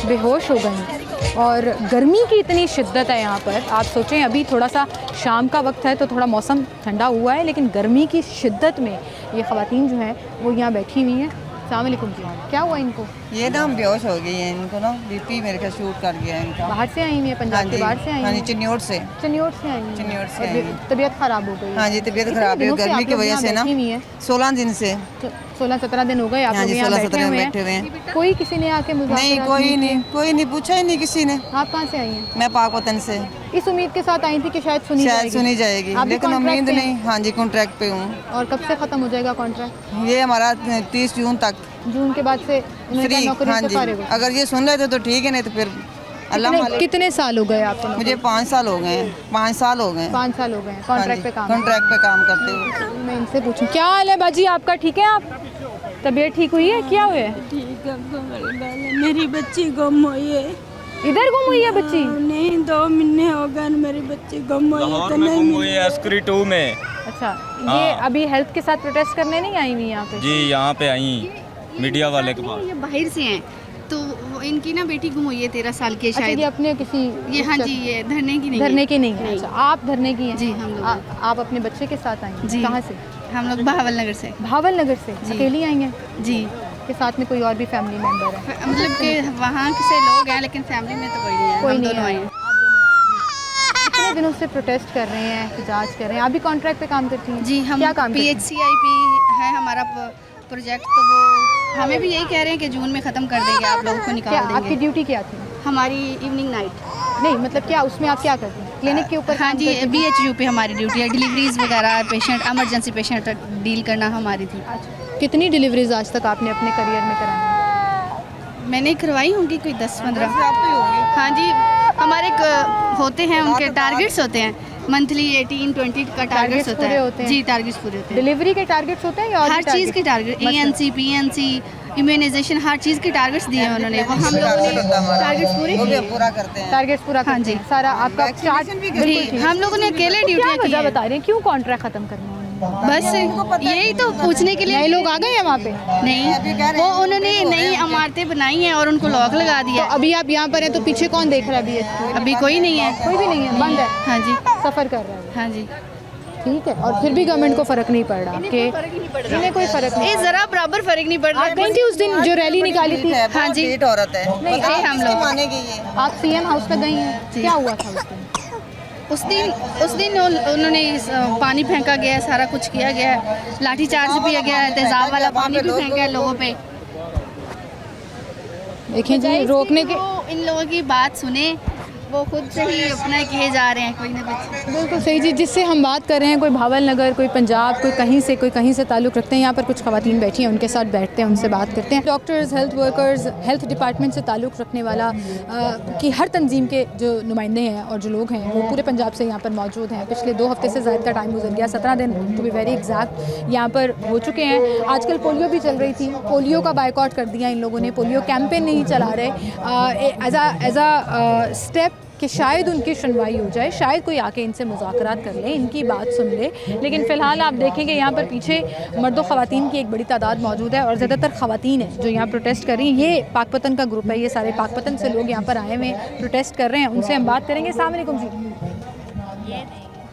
बेहोश हो गई और गर्मी की इतनी शिद्दत है यहाँ पर। आप सोचें, अभी थोड़ा सा शाम का वक्त है तो थोड़ा मौसम ठंडा हुआ है, लेकिन गर्मी की शिद्दत में ये ख़वातीन जो हैं वो यहाँ बैठी हुई हैं। अस्सलाम वालेकुम जी, क्या हुआ इनको? ये ना हम बेहोश हो गई है, इनको ना बीपी मेरे का शूट कर गया है इनका। बाहर से आई हुई है, पंजाब के बाहर से आई हाँ जी, हैं? चिन्नौर से। चिन्नौर से आई हैं। चिन्नौर से और आई हैं। तबीयत ख़राब हो गई? हाँ जी, तबीयत कितने खराब है दिनों से गर्मी आप की लोग वजह यहाँ से ना। बैठी हुई हैं? 16 दिन से। 16-17 दिन हो गए आप हाँ लोग जी, यहाँ 16-17 दिन बैठे बैठे हुए हैं। कोई किसी ने आके नहीं, मुज़ाकरात कोई नहीं पूछा ही नहीं किसी ने। आप कहाँ से आई हैं? मैं पाकवतन से। इस उम्मीद के साथ आई थी कि शायद शायद सुनी जाएगी, आप भी लेकिन कॉन्ट्रैक्ट उम्मीद पे नहीं। हाँ जी, कॉन्ट्रैक्ट पे हूँ। और कब से ख़त्म हो जाएगा कॉन्ट्रैक्ट? ये हमारा 30 जून तक जून के बाद से फ्री। नौकरी हाँ से जी, फारिग हो। अगर ये सुन रहे थे तो ठीक है, नहीं तो फिर अल्लाह मालिक। कितने साल हो गए आपको? मुझे 5 साल हो गए हैं। 5 साल हो गए। 5 साल हो गए कॉन्ट्रैक्ट पे काम? कॉन्ट्रैक्ट पे काम करते हुए। मैं इनसे पूछूं, क्या हाल है बाजी आपका? ठीक है आप? तबीयत ठीक हुई है? क्या हुआ है? ठीक है, मेरी बच्ची गुम हुई है। इधर गुम हुई है बच्ची? नहीं, 2 महीने हो गए मेरी बच्ची गुम हुई है। लाहौर में गुम हुई है, अस्करी 2 में। अच्छा, ये अभी हेल्थ के साथ प्रोटेस्ट करने नहीं आई हुई यहाँ पे? जी, यहाँ पे आई मीडिया वाले के पास। ये बाहर से हैं, तो इनकी ना बेटी गुम हुई है 13 साल की अच्छा, शायद। ये अपने किसी ये हाँ जी, ये धरने की नहीं है। धरने की नहीं है। अच्छा, आप धरने की हैं? जी, हम लोग। आप अपने बच्चे के साथ आई हैं? जी। कहाँ से? हम लोग बहावल नगर से। भावल नगर से? अकेली आई हैं? जी। के साथ में कोई और भी फैमिली मेंबर है? मतलब कि वहाँ से लोग हैं, लेकिन फैमिली में तो कोई नहीं है। कोई हम नहीं दोनों है। आए हैं। कितने दिनों से प्रोटेस्ट कर रहे हैं, एहतजाज कर रहे हैं? आप भी कॉन्ट्रैक्ट पे काम करती हैं? जी, हम क्या काम करती हैं? PHCIP है हमारा प्रोजेक्ट, तो वो हमें भी यही कह रहे हैं कि जून में ख़त्म कर देंगे, आप लोगों को क्या निकाल आपकी देंगे। ड्यूटी क्या थी? हमारी इवनिंग नाइट। नहीं मतलब क्या उसमें आप क्या करती हैं? क्लिनिक के ऊपर हाँ काम जी, करती हैं? BHU पे हमारी ड्यूटी है। डिलीवरीज वगैरह, पेशेंट, इमरजेंसी पेशेंट तक डील करना हमारी थी। कितनी डिलीवरीज आज तक आपने अपने करियर में कराई? मैंने करवाई होंगी कोई 10-15। हाँ जी, हमारे होते हैं, उनके टारगेट्स होते हैं मंथली 18-20 का टारगेट्स होता पूरे है। होते हैं? जी, टारगेट्स पूरे होते हैं। डिलीवरी के टारगेट्स होते हैं या और हर भी चीज़ के टारगेट, ANC, PNC, इम्यूनाइजेशन, हर चीज़ के टारगेट्स दिए हैं उन्होंने। वो हम लोगों ने टारगेट्स पूरे किए। पूरा करते हैं। टारगेट्स पूरा हाँ करते जी। हैं? सारा आपका चार्ट जी, हम लोगों ने अकेले क्या ड्यूटियाँ की वजह हैं। बता रहे हैं क्यों कॉन्ट्रैक्ट खत्म करना है? बस यही तो पूछने के लिए। नए लोग आ गए हैं वहाँ पे? नहीं, वो उन्होंने नई इमारतें बनाई हैं और उनको लॉक लगा दिया। तो अभी आप यहाँ पर हैं तो पीछे कौन देख रहा है? अभी अभी कोई नहीं है। कोई भी नहीं है, बंद है, हाँ जी, सफ़र कर रहा है। हाँ जी। ठीक है, और फिर भी गवर्नमेंट को फ़र्क नहीं पड़ रहा कि इन्हें कोई फ़र्क नहीं? ये ज़रा बराबर फर्क नहीं पड़ रहा। आप गई थी उस दिन जो रैली निकाली थी? हाँ जी। ढीठ औरत है। नहीं, गए हम लोग। माने गई है। आप CM हाउस में गई हैं? क्या हुआ था उस दिन? उस दिन उन्होंने पानी फेंका गया है, सारा कुछ किया गया है, लाठी चार्ज भी किया गया है, तेजाब वाला पानी भी फेंका है लोगों पे। देखें जी, रोकने के इन लोगों की बात सुने, वो खुद से ही अपना किए जा रहे हैं कोई ना कुछ। बिल्कुल सही जी। जिससे हम बात कर रहे हैं, कोई भावल नगर, कोई पंजाब, कोई कहीं से ताल्लुक़ रखते हैं। यहाँ पर कुछ ख़वातीन बैठी हैं, उनके साथ बैठते हैं, उनसे बात करते हैं। Doctors, health workers, health department से ताल्लुक़ रखने वाला की हर तंजीम के जो नुमाइंदे हैं और जो लोग हैं वो पूरे पंजाब से यहाँ पर मौजूद हैं। पिछले 2 हफ्ते से ज़्यादा का टाइम गुजर गया, 17 दिन टू बी वेरी एग्जैक्ट यहाँ पर हो चुके हैं। आजकल पोलियो भी चल रही थी, पोलियो का बायकॉट कर दिया इन लोगों ने, पोलियो कैंपेन नहीं चला रहे एज अ स्टेप कि शायद उनकी सुनवाई हो जाए, शायद कोई आके इनसे मुज़ाकरात कर ले, इनकी बात सुन ले। लेकिन फ़िलहाल आप देखेंगे यहाँ पर पीछे मर्दों ख़वातीन की एक बड़ी तादाद मौजूद है और ज़्यादातर ख़वातीन हैं जो यहाँ प्रोटेस्ट कर रही हैं। ये पाकपतन का ग्रुप है, ये सारे पाकपतन से लोग यहाँ पर आए हुए प्रोटेस्ट कर रहे हैं, उनसे हम बात करेंगे। अस्सलाम वालेकुम जी,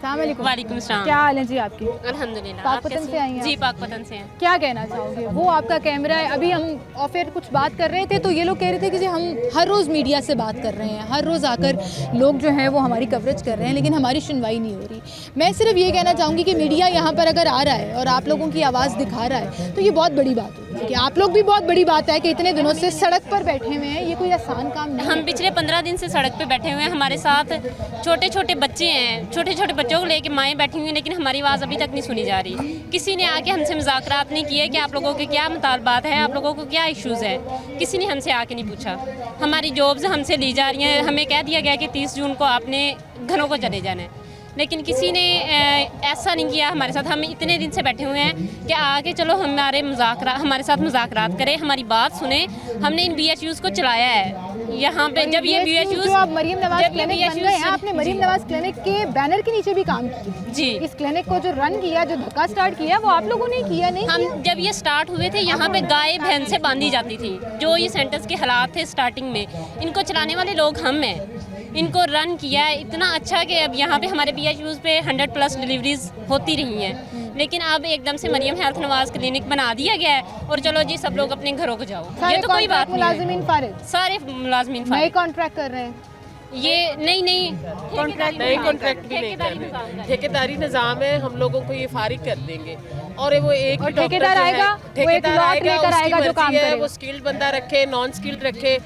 अस्सलाम वालेकुम। वालेकुम सलाम। क्या हाल है जी आपकी? अल्हम्दुलिल्लाह। पाकपतन से आई हैं जी आप? पाकपतन से हैं। क्या कहना चाहोगे? वो आपका कैमरा है, अभी हम ऑफ एयर कुछ बात कर रहे थे तो ये लोग कह रहे थे कि जी हम हर रोज़ मीडिया से बात कर रहे हैं, हर रोज़ आकर लोग जो हैं वो हमारी कवरेज कर रहे हैं, लेकिन हमारी सुनवाई नहीं हो रही। मैं सिर्फ ये कहना चाहूँगी कि मीडिया यहाँ पर अगर आ रहा है और आप लोगों की आवाज़ दिखा रहा है तो ये बहुत बड़ी बात होगी, क्योंकि आप लोग भी बहुत बड़ी बात है कि इतने दिनों से सड़क पर बैठे हुए हैं, ये कोई आसान काम नहीं है। हम पिछले 15 दिन से सड़क पे बैठे हुए हैं, हमारे साथ छोटे छोटे बच्चे हैं, छोटे छोटे बच्चों को लेके माएँ बैठी हुई हैं, लेकिन हमारी आवाज़ अभी तक नहीं सुनी जा रही। किसी ने आके हमसे मुज़ाकरात नहीं किए कि आप लोगों के क्या मुतालबात हैं, आप लोगों को क्या इश्यूज़ है, किसी ने हमसे आके नहीं पूछा। हमारी जॉब्स हमसे ली जा रही हैं, हमें कह दिया गया कि 30 जून को आपने घरों को चले जाना है, लेकिन किसी ने ऐसा नहीं किया हमारे साथ। हम इतने दिन से बैठे हुए हैं कि आगे चलो हमारे साथ मुज़ाकरात करें, हमारी बात सुने। हमने इन BHUs को चलाया है यहाँ पे। जब ये BHUs जो आप मरीम नवाज क्लिनिक बन गए हैं, आपने मरीम नवाज क्लिनिक के बैनर के नीचे भी काम किया जी। इस क्लिनिक को जो रन किया, जो धक्का स्टार्ट किया, वो आप लोगों ने किया नहीं? हम जब ये स्टार्ट हुए थे यहाँ पे गाय भैंस से बांधी जाती थी। जो ये सेंटर्स के हालात थे स्टार्टिंग में, इनको चलाने वाले लोग हम हैं। इनको रन किया है इतना अच्छा कि अब यहाँ पे हमारे BHUs पे 100+ डिलीवरीज होती रही हैं, लेकिन अब एकदम से मरियम हेल्थ नवाज क्लिनिक बना दिया गया है और चलो जी सब लोग अपने घरों को जाओ। ये तो कोई बात नहीं है। मुलाजिमीन फारिग, सारे मुलाजिमीन नए फारिग। कॉन्ट्रैक्ट कर रहे हैं। ये नहीं कॉन्ट्रैक्ट भी नहीं कर रहे, ठेकेदारी निज़ाम है, हम लोगों को ये फारिग कर देंगे और वो एक ही डॉक्टर ठेकेदार आएगा, वो एक लॉट लेकर आएगा जो काम करेगा। वो स्किल्ड बंदा रखे, नॉन स्किल्ड रखे,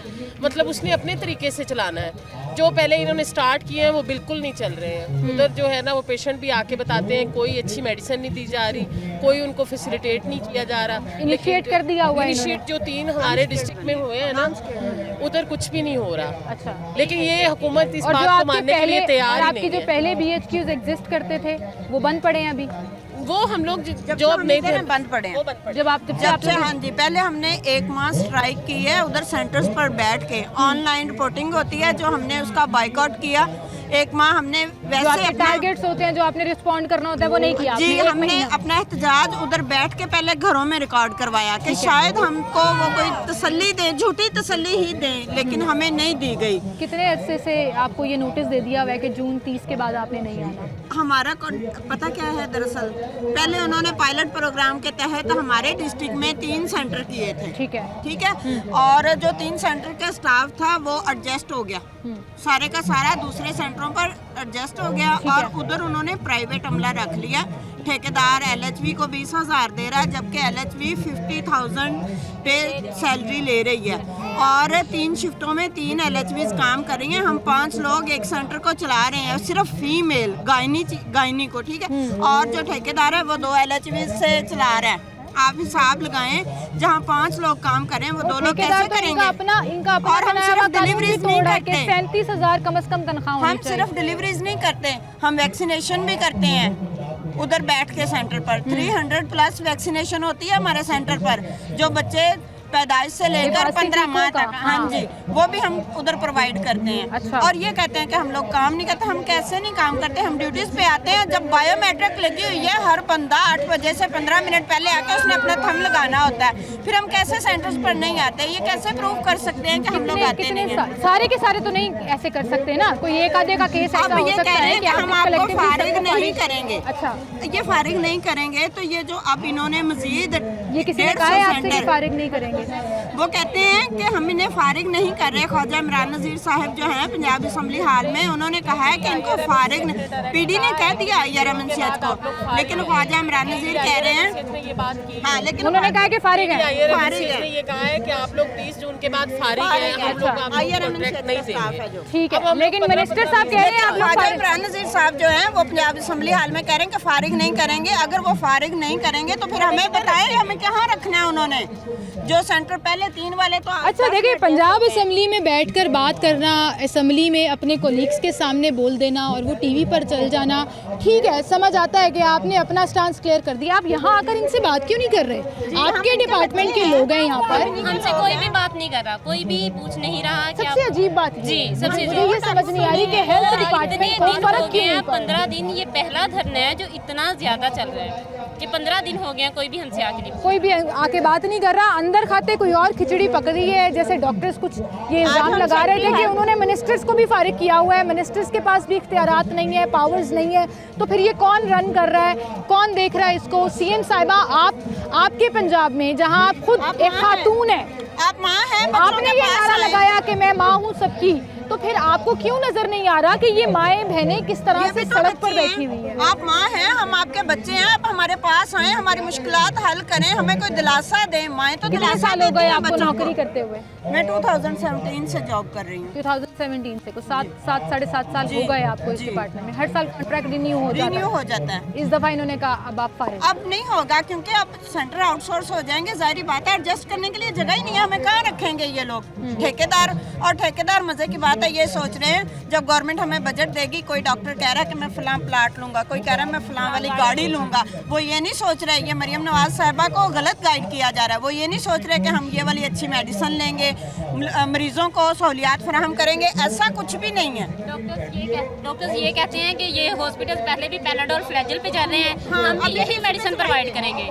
मतलब उसने अपने तरीके से चलाना है। जो पहले इन्होंने स्टार्ट किए हैं वो बिल्कुल नहीं चल रहे हैं। उधर जो है ना वो पेशेंट भी आके बताते हैं कोई अच्छी मेडिसिन नहीं दी जा रही, कोई उनको फैसिलिटेट नहीं किया जा रहा। इनिशिएट कर दिया हुआ है इनिशिएट जो 3 हमारे डिस्ट्रिक्ट में हुए हैं ना, उधर कुछ भी नहीं हो रहा। अच्छा, लेकिन ये हुकूमत इस और जो बात को आपके मानने के लिए पहले तैयार ही आपके नहीं जो है। पहले BHQs एग्जिस्ट करते थे वो बंद पड़े हैं अभी? वो हम लोग जब जॉब नहीं थे थे, बंद पड़े हैं। जब से हाँ जी, पहले हमने 1 माह स्ट्राइक की है उधर सेंटर्स पर बैठ के। ऑनलाइन रिपोर्टिंग होती है जो हमने उसका बाइकॉट किया। 1 माह हमने जो आपके टारगेट्स होते हैं, जो आपने रिस्पॉन्ड करना होता है, वो नहीं किया जी। आपने? हमने अपना एहतजाज उधर बैठ के पहले घरों में रिकॉर्ड करवाया कि शायद हमको वो कोई तसल्ली दे, झूठी तसल्ली ही दें, लेकिन हमें नहीं दी गई। कितने अरसे से आपको ये नोटिस दे दिया हुआ है कि जून 30 के बाद आपने नहीं आना? हमारा पता क्या है, दरअसल पहले उन्होंने पायलट प्रोग्राम के तहत हमारे डिस्ट्रिक्ट में 3 सेंटर किए थे। ठीक है। और जो 3 सेंटर का स्टाफ था वो एडजस्ट हो गया, सारे का सारा दूसरे सेंटरों पर एडजस्ट हो गया और उधर उन्होंने प्राइवेट अमला रख लिया। ठेकेदार LHV को 20,000 दे रहा है, जबकि LHV 50,000 पे सैलरी ले रही है और 3 शिफ्टों में 3 LHVs काम कर रही हैं। हम 5 लोग एक सेंटर को चला रहे हैं, सिर्फ फीमेल गायनी को, ठीक है। और जो ठेकेदार है वो 2 LHVs से चला रहा है। आप हिसाब लगाएं, जहाँ 5 लोग काम करें वो 2 लोग कैसे करेंगे? इनका अपना और हम सिर्फ डिलीवरीज नहीं करते, 37,000 कम से कम तनख्वाह। हम सिर्फ डिलीवरीज नहीं करते, हम वैक्सीनेशन भी करते हैं उधर बैठ के सेंटर पर। 300+ वैक्सीनेशन होती है हमारे सेंटर पर, जो बच्चे पैदाइश से लेकर 15 माह तक, हाँ जी, वो भी हम उधर प्रोवाइड करते हैं। अच्छा। और ये कहते हैं कि हम लोग काम नहीं करते। हम कैसे नहीं काम करते? हम ड्यूटीज पे आते हैं, जब बायोमेट्रिक लगी हुई है, हर बंदा 8 बजे से 15 मिनट पहले आके उसने अपना थंब लगाना होता है, फिर हम कैसे सेंटर्स पर नहीं आते? ये कैसे प्रूव कर सकते हैं कि हम लोग आते नहीं हैं? सारे के सारे तो नहीं ऐसे कर सकते ना, कोई एक आधे का केस ऐसा हो सकता है कि हम आपको फारिग नहीं करेंगे। अच्छा, ये फारिग नहीं करेंगे तो ये जो अब इन्होंने मजीद ये किसी ने कहा है आपसे कि फारिग नहीं करेंगे? वो कहते हैं कि हम इन्हें फारिग नहीं कर रहे। ख्वाजा इमरान नज़ीर साहब जो हैं पंजाब असम्बली हाल में, उन्होंने कहा है कि इनको फारिग PD ने कह दिया IRMNCH को, लेकिन ख्वाजा इमरान नज़ीर कह रहे हैं ये बात की। हाँ, लेकिन उन्होंने कहा कि फारिग है। ने ये कहा है कि आप लोग 30 जून के बाद फारिग हैं, हम लोग आपको कॉन्ट्रैक्ट नहीं देंगे। ठीक है, लेकिन मिनिस्टर साहब कह रहे हैं आप लोग ख्वाजा इमरान नज़ीर साहब जो हैं वो पंजाब असम्बली हाल में कह रहे हैं कि फारिग नहीं करेंगे। अगर वो फारिग नहीं करेंगे तो फिर हमें बताएं हमें कहाँ रखना है उन्होंने। जो सेंटर पहले 3 वाले तो अच्छा देखिए, पंजाब असम्बली में बैठकर बात करना, असम्बली में अपने कोलीग्स के सामने बोल देना और वो टीवी पर चल जाना, ठीक है, समझ आता है कि आपने अपना स्टांस क्लियर कर दिया। आप यहाँ आकर इनसे बात क्यों नहीं कर रहे? आपके डिपार्टमेंट के लोग हैं यहाँ पर, हमसे कोई भी बात नहीं कर रहा, कोई भी पूछ नहीं रहा। सबसे अजीब बात जी, सबसे मुझे ये समझ नहीं आ रही कि हेल्थ डिपार्टमेंट को फर्क क्यों नहीं पड़ रहा? 15 दिन ये पहला धरना है जो इतना ज़्यादा चल रहा है। कि 15 दिन हो गए हैं कोई भी हमसे आके नहीं कोई भी आके बात नहीं कर रहा, अंदर खाते कोई और खिचड़ी पक रही है। जैसे डॉक्टर्स कुछ ये इल्ज़ाम लगा रहे थे कि उन्होंने मिनिस्टर्स को भी फारिग किया हुआ है, मिनिस्टर्स के पास भी इख्तियारात नहीं है, पावर्स नहीं है, तो फिर ये कौन रन कर रहा है, कौन देख रहा है इसको? सीएम साहिबा, आपके पंजाब में जहाँ आप खुद एक खातून है, आप माँ हैं, आपने ये नारा लगाया कि मैं माँ हूँ सबकी, तो फिर आपको क्यों नजर नहीं आ रहा कि ये माएँ बहनें किस तरह से सड़क पर बैठी हुई हैं? आप माँ हैं, हम आपके बच्चे हैं, आप हमारे पास आए, हमारी मुश्किलात हल करें, हमें कोई दिलासा दें। माएँ तो कितने दिलासा साल हो देती गए हैं आपको बच्चों को। नौकरी करते हुए? मैं 2017 से जॉब कर रही हूँ। 2017 से, को 7 साढ़े 7 साल हो गए आपको इस डिपार्टमेंट में। हर साल कॉन्ट्रैक्ट रिन्यू हो जाता है। इस दफ़ा इन्होंने कहा अब आप फारिग। अब नहीं होगा क्योंकि अब सेंटर आउटसोर्स हो जाएंगे, जाहिर बात है एडजस्ट करने के लिए जगह ही नहीं है, हमें कहाँ रखेंगे ये लोग? ठेकेदार मजे की बात है, ये सोच रहे हैं जब गवर्नमेंट हमें बजट देगी, कोई डॉक्टर कह रहा है कि मैं फलां प्लाट लूंगा, कोई कह रहा है मैं फलां वाली गाड़ी लूंगा, वो ये नहीं सोच रहे, ये मरियम नवाज साहिबा को गलत गाइड किया जा रहा है। वो ये नहीं सोच रहे कि हम ये वाली अच्छी मेडिसिन लेंगे, मरीजों को सहूलियात फराहम करेंगे, ऐसा कुछ भी नहीं है। डॉक्टर्स ये कहते हैं कि ये हॉस्पिटल पहले भी पैनाडोल फ्लैजल पे चल रहे हैं, हम भी यही मेडिसिन प्रोवाइड करेंगे,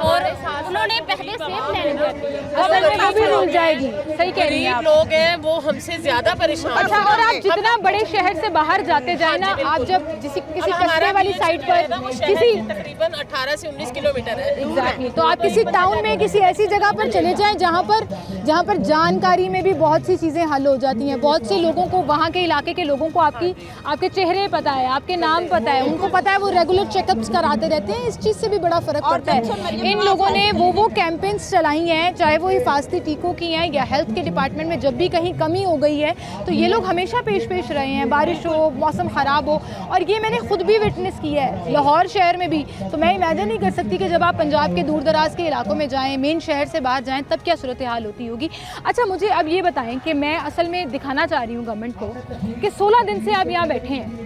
और उन्होंने पहले से प्लान कर दिया। असल में वो भी रुक जाएगी। सही कह रही हैं आप। लोग हैं वो हमसे ज्यादा परेशान। अच्छा, और आप जितना बड़े शहर से बाहर जाते जाए ना, आप जब किसी कस्बे वाली साइड पर किसी तकरीबन 18 से 19 किलोमीटर है। एग्जैक्टली, तो आप किसी टाउन में किसी ऐसी जगह पर चले जाएं जहाँ पर जानकारी में भी बहुत सी चीज़ें हल हो जाती हैं। बहुत से लोगों को, वहाँ के इलाके के लोगों को आपके चेहरे पता है, आपके नाम पता है, उनको पता है, वो रेगुलर चेकअप्स कराते रहते हैं। इस चीज़ से भी बड़ा फ़र्क पड़ता है। इन लोगों ने वो कैंपेन्स चलाई हैं, चाहे वो हिफाजती टीकों की हैं या हेल्थ के डिपार्टमेंट में जब भी कहीं कमी हो गई है तो ये लोग हमेशा पेश रहे हैं, बारिश हो, मौसम ख़राब हो। और ये मैंने खुद भी विटनेस किया है लाहौर शहर में भी। तो मैं इमेजिन नहीं कर सकती कि जब आप पंजाब के दूर दराज के इलाकों में जाएं, मेन शहर से बाहर जाएं, तब क्या सूरत हाल होती होगी। अच्छा, मुझे अब ये बताएं कि मैं असल में दिखाना चाह रही हूँ गवर्नमेंट को कि 16 दिन से आप यहाँ बैठे हैं,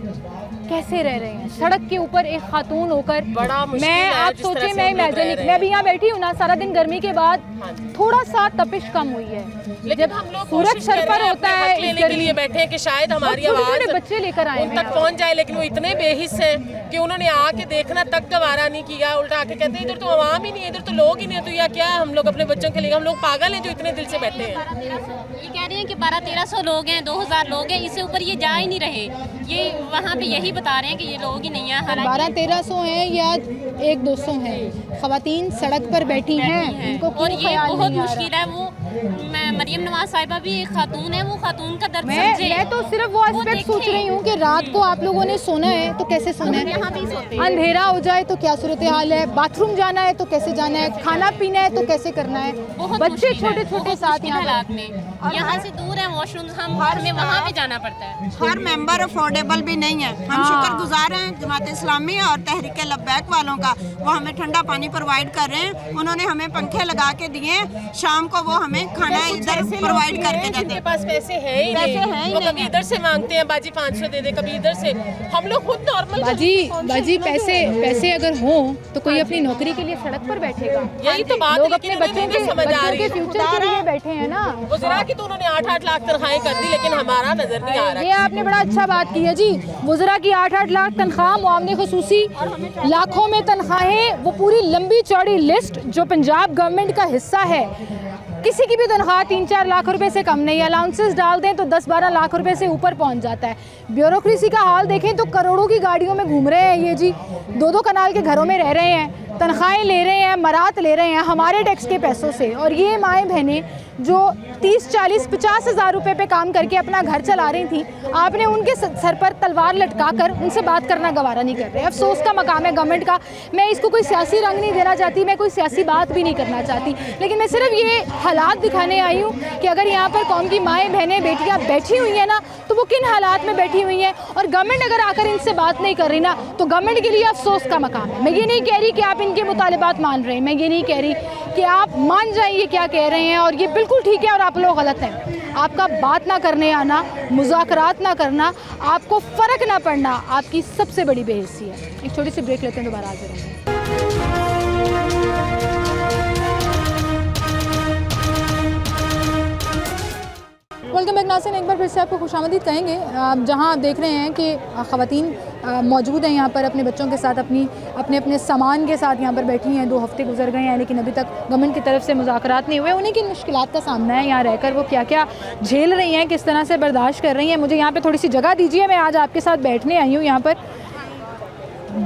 कैसे रह रहे हैं सड़क के ऊपर एक खातून होकर। बड़ा मुश्किल मैं है, आप जिस तरह सोचे, से मैं हम लोग रह इमेजिन, रहे मैं भी यहाँ बैठी हूँ ना, सारा दिन गर्मी के बाद थोड़ा सा तपिश कम हुई है, लेकिन हम लोग सूरज सर पर होता है, हक लेने के लिए बैठे हैं कि शायद हमारी आवाज़ बच्चे लेकर आए उन तक पहुंच जाए, लेकिन वो इतने बेहिस हैं कि उन्होंने आके देखना तक गवारा नहीं किया। उल्टा आके कहते हैं इधर तो आवाम ही नहीं है, इधर तो लोग ही नहीं है, तो या क्या हम लोग अपने बच्चों के लिए, हम लोग पागल हैं जो इतने दिल से बैठे हैं। ये कह रहे हैं कि 1200-1300 लोग हैं, 2000 लोग हैं, इससे ऊपर ये जा ही नहीं रहे। ये वहाँ पे यही बता रहे हैं कि ये लोग ही नहीं है। 1200-1300 हैं या 100-200 हैं ख़वातीन सड़क पर बैठी हैं, इनको और क्यों ये ख्याल बहुत नहीं आ मुश्किल रहा? है। वो मरियम नवाज साहिबा भी एक खातून है, वो खातून का दर्द मैं समझे। तो सिर्फ वो एस्पेक्ट सोच रही हूँ कि रात को आप लोगों ने सोना है तो कैसे सोना है, यहाँ भी सोते हैं। अंधेरा हो जाए तो क्या सूरत हाल है, बाथरूम जाना है तो कैसे जाना है, खाना पीना है तो कैसे करना है, बच्चे छोटे छोटे साथ यहाँ हालात में, यहाँ से दूर है वॉशरूम, हमें वहाँ पे जाना पड़ता है। हर मेंबर अफोर्डेबल भी नहीं है। हम शुक्रगुजार हैं जमात इस्लामी और तहरीक लब्बैक वालों का, वो हमें ठंडा पानी प्रोवाइड कर रहे हैं। उन्होंने हमें पंखे लगा के दिए, शाम को वो हमें खाना इधर प्रोवाइड करके देते जिनके पास पैसे हैं ही नहीं, वो कभी इधर से मांगते हैं, बाजी 500 दे दे, कभी इधर से। हम लोग खुद नॉर्मल बाजी पैसे अगर हों तो कोई अपनी नौकरी के लिए सड़क पर बैठेगा। यही तो बात लोग है, अपने लेकिन बच्चों उन्हें नहीं समझ आ के रही। फ्यूचर के लिए बैठे हैं ना। वज़रा की तो उन्होंने 8-8 लाख तनख्वाहें कर दी, लेकिन हमारा नजर नहीं आ रहा। ये आपने बड़ा अच्छा बात की है जी। वज़रा की 8-8 लाख तनख्वाह, मुआवने खुसूसी लाखों में तनख्वाहें, वो पूरी लंबी चौड़ी लिस्ट जो पंजाब गवर्नमेंट का हिस्सा है। किसी की भी तनख्वाह 3-4 लाख रुपए से कम नहीं, अलाउंसेस डाल दें तो 10-12 लाख रुपए से ऊपर पहुंच जाता है। ब्यूरोक्रेसी का हाल देखें तो करोड़ों की गाड़ियों में घूम रहे हैं ये जी, 2-2 कनाल के घरों में रह रहे हैं, तनख्वाहें ले रहे हैं, मरात ले रहे हैं हमारे टैक्स के पैसों से। और ये माएँ बहनें जो 30-40-50 हज़ार रुपये पे काम करके अपना घर चला रही थी, आपने उनके सर पर तलवार लटका कर उनसे बात करना गवारा नहीं कर रहे। अफसोस का मकाम है गवर्नमेंट का। मैं इसको कोई सियासी रंग नहीं देना चाहती, मैं कोई सियासी बात भी नहीं करना चाहती, लेकिन मैं सिर्फ ये हालात दिखाने आई हूँ कि अगर यहाँ पर कौम की माएँ बहनें बेटियाँ बैठी हुई हैं ना, तो वो किन हालात में बैठी हुई हैं। और गवर्नमेंट अगर आकर इनसे बात नहीं कर रही ना, तो गवर्नमेंट के लिए अफसोस का मकाम है। मैं ये नहीं कह रही कि आप इनके मुतालिबात मान रहे हैं, मैं ये नहीं कह रही कि आप मान जाइए क्या कह रहे हैं, और ये बिल्कुल ठीक है और आप लोग गलत हैं। आपका बात ना करने आना, मुज़ाकरात ना करना, आपको फ़र्क ना पड़ना, आपकी सबसे बड़ी बेहिस्सी है। एक छोटी सी ब्रेक लेते हैं, दोबारा हाजिर होंगे। वेलकम बैक नाज़रीन, एक बार फिर से आपको खुशामदीद कहेंगे। जहां आप देख रहे हैं कि ख़वातीन मौजूद हैं यहाँ पर अपने बच्चों के साथ, अपने अपने सामान के साथ यहाँ पर बैठी हैं। 2 हफ्ते गुजर गए हैं लेकिन अभी तक गवर्नमेंट की तरफ से मुज़ाकरात नहीं हुए। उन्हीं की मुश्किलात का सामना है यहाँ रहकर, वो क्या क्या झेल रही हैं, किस तरह से बर्दाश्त कर रही हैं। मुझे यहाँ पर थोड़ी सी जगह दीजिए, मैं आज आपके साथ बैठने आई हूँ यहाँ पर।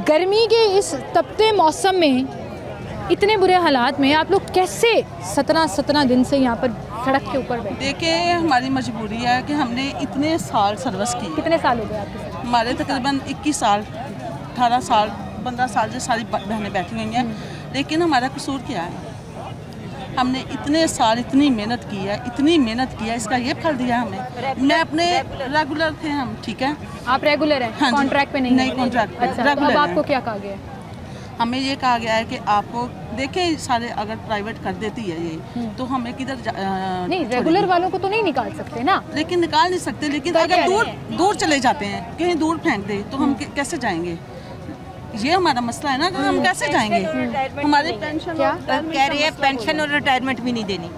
गर्मी के इस तपते मौसम में, इतने बुरे हालात में आप लोग कैसे 17 दिन से यहाँ पर सड़क के ऊपर बैठे? देखिए, हमारी मजबूरी है कि हमने इतने साल सर्विस की। कितने साल हो गए आपके साथ? हमारे तकरीबन 21 साल, 18 साल, 15 साल से सारी बहनें बैठी हुई हैं। लेकिन हमारा कसूर क्या है? हमने इतने साल इतनी मेहनत की है, इतनी मेहनत की है, इसका ये फल दिया हमें। मैं अपने रेगुलर थे हम, ठीक है। आप रेगुलर हैं? हाँ, कॉन्ट्रैक्ट पे नहीं? नहीं, कॉन्ट्रैक्ट पे। अच्छा, तो अब आपको क्या कहा गया है? हमें ये कहा गया है कि आपको देखें, सारे अगर प्राइवेट कर देती है ये, तो हमें किधर नहीं, रेगुलर वालों को तो नहीं निकाल सकते ना। लेकिन निकाल नहीं सकते, लेकिन अगर दूर चले जाते हैं, कहीं दूर फेंक दे तो हम कैसे जाएंगे? ये हमारा मसला है ना कि हम कैसे जाएंगे। हमारे पेंशन क्या कह रही है, पेंशन और रिटायरमेंट भी नहीं देनी।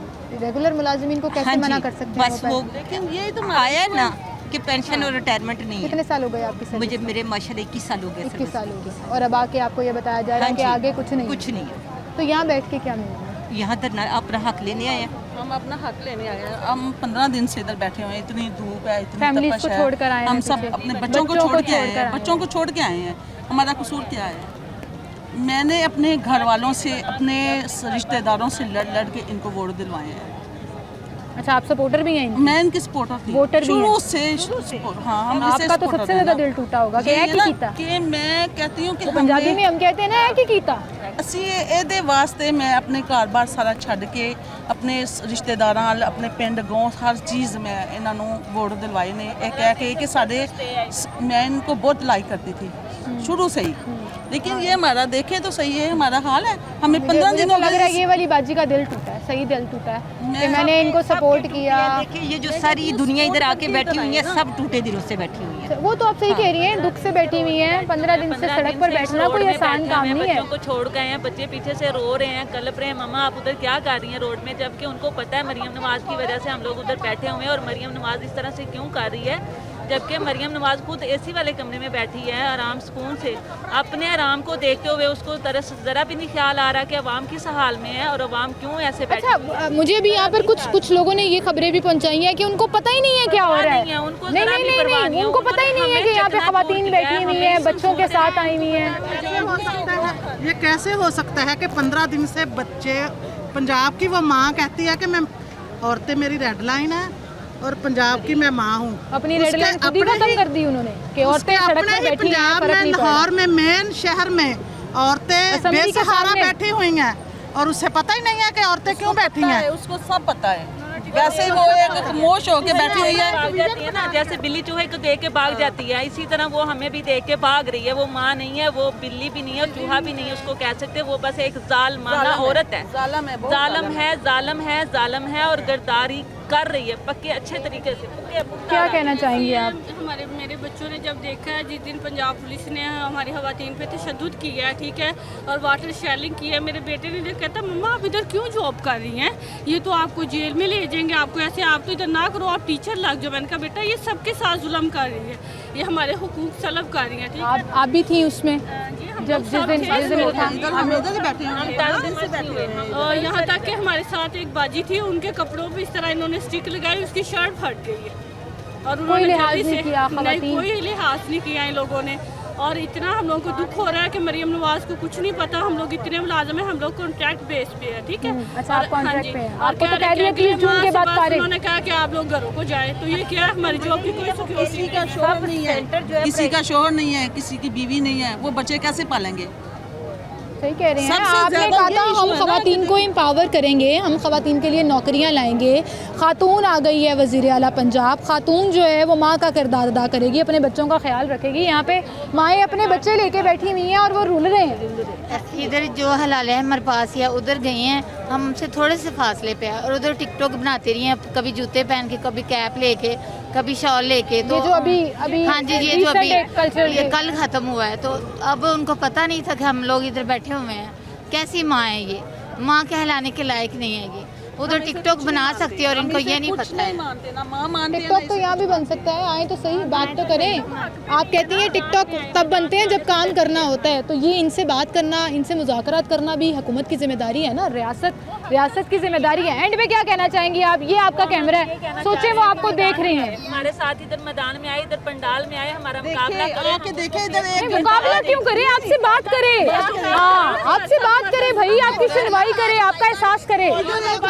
रेगुलर मुलाजिमीन को कैसे मना कर सकते हैं? बस वो, लेकिन ये तो आया ना कि पेंशन और रिटायरमेंट नहीं है। कितने साल हो गए आपकी सर्विस? मुझे मेरे माशाल्लाह 21 साल हो गए। 21 साल हो गए और अब आके आपको ये बताया जा रहा है कि आगे कुछ नहीं है। तो यहाँ बैठ के क्या मिलेगा? यहाँ धरना अपना हक लेने आए हैं। हम अपना हक लेने आए हैं। हम 15 दिन से इधर बैठे हुए हैं, इतनी धूप है, इतनी फैमिलीज तपश को है। छोड़कर आए हैं, हम सब अपने बच्चों को छोड़ के आए हैं, बच्चों को छोड़ के आए हैं। हमारा कसूर क्या है? मैंने अपने घर वालों से, अपने रिश्तेदारों से लड़ के इनको वोट दिलवाए हैं। अच्छा, आप सपोर्टर भी हैं? मैं इनकी सपोर्टर थी, वोटर शुरू से। हाँ, हम आपका तो सबसे ज़्यादा दिल टूटा होगा कि मैं कहती हूँ कि पंजाबी में हम कहते हैं ना कि कीता। ਅਸੀਂ ਇਹਦੇ ਵਾਸਤੇ मैं अपने ਘਰ-ਬਾਰ ਸਾਰਾ ਛੱਡ ਕੇ ਆਪਣੇ ਰਿਸ਼ਤੇਦਾਰਾਂ ਨਾਲ, ਆਪਣੇ ਪਿੰਡ ਗਾਉਂ ਹਰ ਚੀਜ਼ मैं ਇਹਨਾਂ ਨੂੰ ਵੋਟ ਦਿਲਵਾਏ ਨੇ। ਇਹ ਕਹਿ ਕੇ कि साढ़े मैं इनको बहुत लाइक करती थी शुरू से ही। लेकिन ये हमारा देखें तो सही है, हमारा हाल है। हमें 15 दिन हो गए। ये वाली बाजी का दिल टूटा है, सही दिल टूटा है कि मैंने इनको सपोर्ट किया। देखिए, ये जो सारी दुनिया इधर आके बैठी हुई है, सब टूटे दिलों से बैठी हुई है। वो तो आप सही कह रही हैं, दुख से बैठी हुई हैं। 15 दिन से सड़क पर बैठना कोई आसान काम नहीं है। बच्चों को छोड़ गए हैं, बच्चे पीछे से रो रहे हैं, कलप रहे हैं, मम्मा आप उधर क्या कर रही हैं रोड में, जबकि उनको पता है मरियम नवाज की वजह से हम लोग उधर बैठे हुए हैं। और मरियम नवाज इस तरह से क्यों कर रही है, जबकि मरियम नवाज खुद एसी वाले कमरे में बैठी है आराम सुकून से। अपने आराम को देखते हुए उसको ज़रा भी नहीं ख्याल आ रहा कि अवाम किस हाल में है और अवाम क्यों ऐसे बैठी। अच्छा, मुझे भी यहाँ पर कुछ लोगों ने ये खबरें भी पहुँचाई हैं कि उनको पता ही नहीं है क्या हो रहा है। उनको नहीं, उनको पता ही नहीं है कि यहाँ पे खवातीन बैठी हुई हैं, बच्चों के साथ आई हुई हैं। ये कैसे हो सकता है कि 15 दिन से बच्चे, पंजाब की वो माँ कहती है कि मैं, औरतें मेरी रेड लाइन है और पंजाब की मैं माँ हूँ। अपनी रेड लाइन खुद ही खत्म कर दी उन्होंने कि औरतें सड़क पे बैठी हैं। पंजाब में, लाहौर में, मेन शहर में औरतें बेसहारा बैठी हुई हैं और उसे पता ही नहीं है कि औरतें क्यों बैठी हैं। उसको सब पता है। वैसे वो एक खामोश होके बैठी हुई है, भाग जाती है ना, जैसे बिल्ली चूहे को देख के भाग जाती है, इसी तरह वो हमें भी देख के भाग रही है। वो माँ नहीं है, वो बिल्ली भी नहीं है, चूहा भी नहीं है, उसको कह सकते। वो बस एक जालमाना औरत है, जालम है और गर्दारी कर रही है पक्के अच्छे तरीके से। क्या कहना चाहेंगे आप? मेरे बच्चों ने जब देखा है जिस दिन पंजाब पुलिस ने हमारी खवातीन पे तशद्दुद किया है, ठीक है, और वाटर शेलिंग की है, मेरे बेटे ने कहता मम्मा आप इधर क्यों जॉब कर रही हैं, ये तो आपको जेल में ले जाएंगे, आपको ऐसे, आप तो इधर ना करो, आप टीचर लग जाओ। मैंने कहा बेटा ये सबके साथ जुल्म कर रही है, ये हमारे हुकूक तलब कर रही है, ठीक है। आप भी थी उसमें जब जिस दिन और यहाँ तक कि हमारे साथ एक बाजी थी, उनके कपड़ों पे इस तरह इन्होंने स्टिक लगाई, उसकी शर्ट फट गई है और कोई लिहाज नहीं किया, कोई लिहाज नहीं किया इन लोगों ने। और इतना हम लोगों को दुख हो रहा है कि मरियम नवाज को कुछ नहीं पता। हम लोग इतने मुलाजम हैं, हम लोग कॉन्ट्रैक्ट बेस पे है, ठीक है। अच्छा, आप कॉन्ट्रैक्ट पे हैं। आपको तो कह दिया 30 जून के बाद कार्य। उन्होंने कहा कि आप लोग घरों को जाए, तो ये क्या है, हमारी जॉब की कोई सिक्योरिटी का शोहर नहीं है, किसी का शोहर नहीं है, किसी की बीवी नहीं है, वो बच्चे कैसे पालेंगे? सही कह रहे हैं आपने कहा था हम खवातीन को एम्पावर करेंगे, हम खवातीन के लिए नौकरियां लाएंगे। खातून आ गई है वज़ीर आला पंजाब, खातून जो है वो माँ का किरदार अदा करेगी, अपने बच्चों का ख्याल रखेगी। यहाँ पे माएँ अपने बच्चे लेके बैठी हुई हैं और वो रुल रहे हैं। इधर जो हलाल है हमारे पास या उधर गए हैं, हमसे थोड़े से फासले पे है और उधर टिकटॉक बनाती रही हैं, कभी जूते पहन के, कभी कैप लेके, कभी शॉल लेके। तो ये जो अभी हाँ जी, ये जो अभी ये कल ख़त्म हुआ है, तो अब उनको पता नहीं था कि हम लोग इधर बैठे हुए हैं। कैसी माँ है ये? माँ कहलाने के लायक नहीं है ये। उधर टिकटॉक बना सकती है और इनको ये नहीं पता है। मानते ना माँ मानते हैं टिकटॉक तो यहाँ भी बन सकता है, आए तो सही, बात तो करें। आप कहती हैं टिकटॉक तब बनते हैं जब काम करना होता है, तो ये इनसे बात करना, इनसे मुज़ाकरात करना भी हुकूमत की जिम्मेदारी है ना, रियासत की जिम्मेदारी है। एंड में क्या कहना चाहेंगी आप? ये आपका कैमरा है, सोचे वो आपको देख रहे हैं। हमारे साथ इधर मैदान में आए, इधर पंडाल में आए, हमारा मुकाबला आके देखे इधर एक मुकाबला क्यों करे? आपसे बात करे, हाँ आपसे बात करे भाई, आपकी सुनवाई करे, आपका एहसास करे।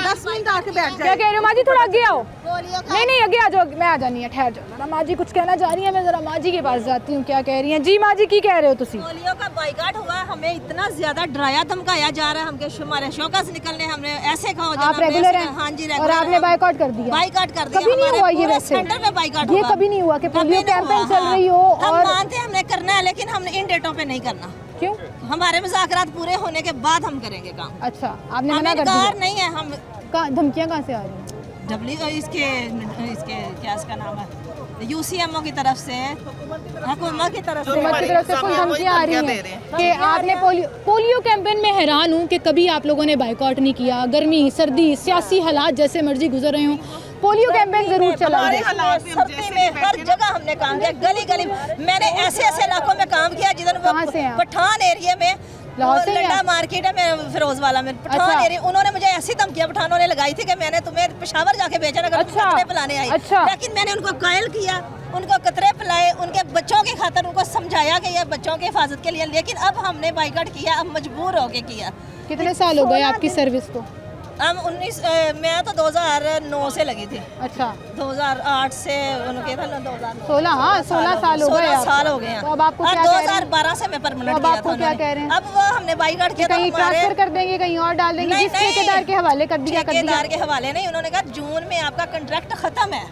10 मिनट आके बैठ जाए। क्या कह रहे हो माँ जी? थोड़ा आगे आओ। नहीं आगे आ जाओ, मैं आ जानी है, ठहर जाओ जरा। माँ जी कुछ कहना चाह रही है, मैं जरा माँ जी के पास जाती हूँ। क्या कह रही हैं जी माँ जी? की कह रहे हो तुसी? पोलियो का बाइकाट हुआ, हमें इतना ज्यादा डराया धमकाया जा रहा है, हमके हमारे शौकस निकलने, हमने ऐसे कहो आप रेगुलर हैं? हाँ जी, और आपने बाइकआउट कर दिया? बाइकाट कर दिया। कभी नहीं हुआ ये? वैसे सेंटर में बाइकाट ये कभी नहीं हुआ कि पोलियो कैंपेन चल रही हो? हम और मानते हैं हमने करना है, लेकिन हमने इन डेटों पे नहीं करना। क्यों? हमारे मुज़ाकरात पूरे होने के बाद हम करेंगे काम। अच्छा, आपने मना कर दिया? नहीं है। हम धमकियाँ कहाँ से आ रही हैं? इसके क्या इसका नाम है, UCMO की तरफ से, हुकूमत की तरफ से फुल धमकियाँ आ रही हैं कि आपने पोलियो कैंपेन में हैरान हूँ कि कभी आप लोगों ने बाइकआउट नहीं किया। गर्मी, सर्दी, सियासी हालात जैसे मर्जी गुजर रहे हों, पोलियो कैंपेन जरूर चला। सर्दी में हर जगह हमने काम किया, गली गली। मैंने ऐसे इलाकों में काम किया जिधर पठान एरिया में, लंडा मार्केट है में, फिरोजवाला में, पठान एरिया। उन्होंने मुझे ऐसी धमकियां पठानों ने लगाई थी कि मैंने तुम्हें पेशावर जाके भेजा अगर कतरे पिलाने आई। लेकिन मैंने उनको कायल किया, उनको कतरे पिलाए, उनके बच्चों की खातिर उनको समझाया कि ये बच्चों की हिफाजत के लिए। लेकिन अब हमने बाइकाट किया, अब मजबूर होके किया। कितने साल हो गए आपकी सर्विस को? हम 19 मैं तो 2009 से लगी थी। अच्छा, 2008 से उनके था 16। हाँ 16 साल हो गए। 16 साल हो गए हैं। तो अब आपको क्या 2012 से मैं परमानेंट किया था। आपको क्या कह रहे हैं? अब वो हमने बाइकाट किया, कहीं ट्रांसफर कर देंगे, कहीं और डाल देंगे, जिस ठेकेदार के हवाले कर दिया। ठेकेदार के हवाले नहीं, उन्होंने कहा जून में आपका कॉन्ट्रैक्ट खत्म है।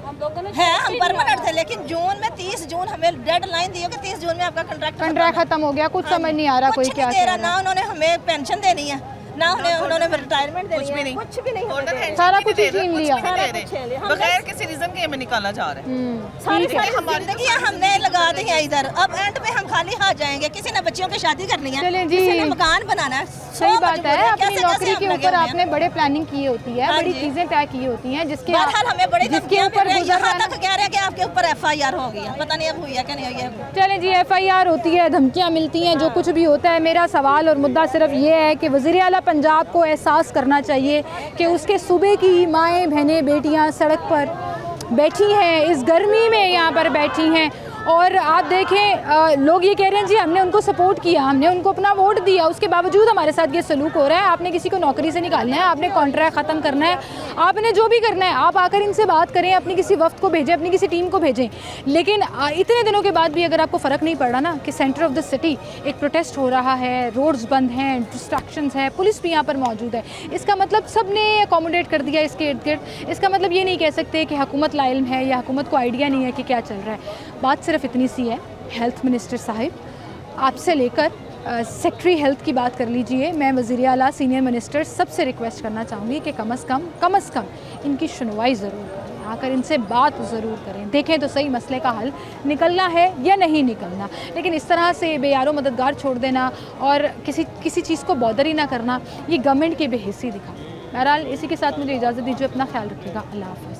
हम परमानेंट थे, लेकिन जून में 30 जून हमें डेडलाइन दी कि 30 जून में आपका कॉन्ट्रैक्ट खत्म हो गया। कुछ समझ नहीं आ रहा कोई क्या कह रहा है। ना उन्होंने हमें पेंशन देनी है, ना उन्होंने रिटायरमेंट देनी है, कुछ भी नहीं। सारा कुछ ही छीन लिया, बगैर किसी रीजन के हमें निकाला जा रहा है। सारी जिंदगी हमने लगा दी है इधर। अब एंड में हम खाली हाथ जाएंगे। किसी ने बच्चियों की शादी करनी है, किसी ने मकान बनाना है। सही बात है, अपनी नौकरी के ऊपर आपने बड़े प्लानिंग की होती है, बड़ी चीजें तय की होती हैं, जिसके हमें बड़े ऊपर यहाँ तक कह रहे हैं कि आपके ऊपर FIR हो गई है। पता नहीं अब हुई है क्या नहीं हुई है। चलें जी, FIR होती है, धमकियाँ मिलती हैं, जो कुछ भी होता है। मेरा सवाल और मुद्दा सिर्फ ये है कि वज़ीर आला पंजाब को एहसास करना चाहिए कि उसके सूबे की माएँ, बहनें, बेटियाँ सड़क पर बैठी हैं, इस गर्मी में यहाँ पर बैठी हैं। और आप देखें लोग ये कह रहे हैं जी हमने उनको सपोर्ट किया, हमने उनको अपना वोट दिया, उसके बावजूद हमारे साथ ये सलूक हो रहा है। आपने किसी को नौकरी से निकालना है, आपने कॉन्ट्रैक्ट ख़त्म करना है, आपने जो भी करना है, आप आकर इनसे बात करें, अपनी किसी वफ्त को भेजें, अपनी किसी टीम को भेजें। लेकिन इतने दिनों के बाद भी अगर आपको फ़र्क नहीं पड़ रहा ना कि सेंटर ऑफ द सिटी एक प्रोटेस्ट हो रहा है, रोड्स बंद हैं, डिस्ट्रैक्शंस हैं, पुलिस भी यहाँ पर मौजूद है, इसका मतलब सब ने अकोमोडेट कर दिया इसके इर्द गिर्द। इसका मतलब ये नहीं कह सकते कि हुकूमत लाइल्म है या हुकूमत को आइडिया नहीं है कि क्या चल रहा है। बात सिर्फ इतनी सी है, हेल्थ मिनिस्टर साहिब आपसे लेकर सेक्रेटरी हेल्थ की बात कर लीजिए। मैं वज़ीर आला सीनियर मिनिस्टर सबसे रिक्वेस्ट करना चाहूँगी कि कम अज़ कम इनकी सुनवाई ज़रूर करें, आकर इनसे बात ज़रूर करें, देखें तो सही मसले का हल निकलना है या नहीं निकलना। लेकिन इस तरह से बेयारो मददगार छोड़ देना और किसी चीज़ को बॉदर ही ना करना, ये गवर्नमेंट की बेहिस्सी दिखा। बहरहाल इसी के साथ मुझे इजाज़त दीजिए, अपना ख्याल रखिएगा, अल्लाह हाफ़िज़।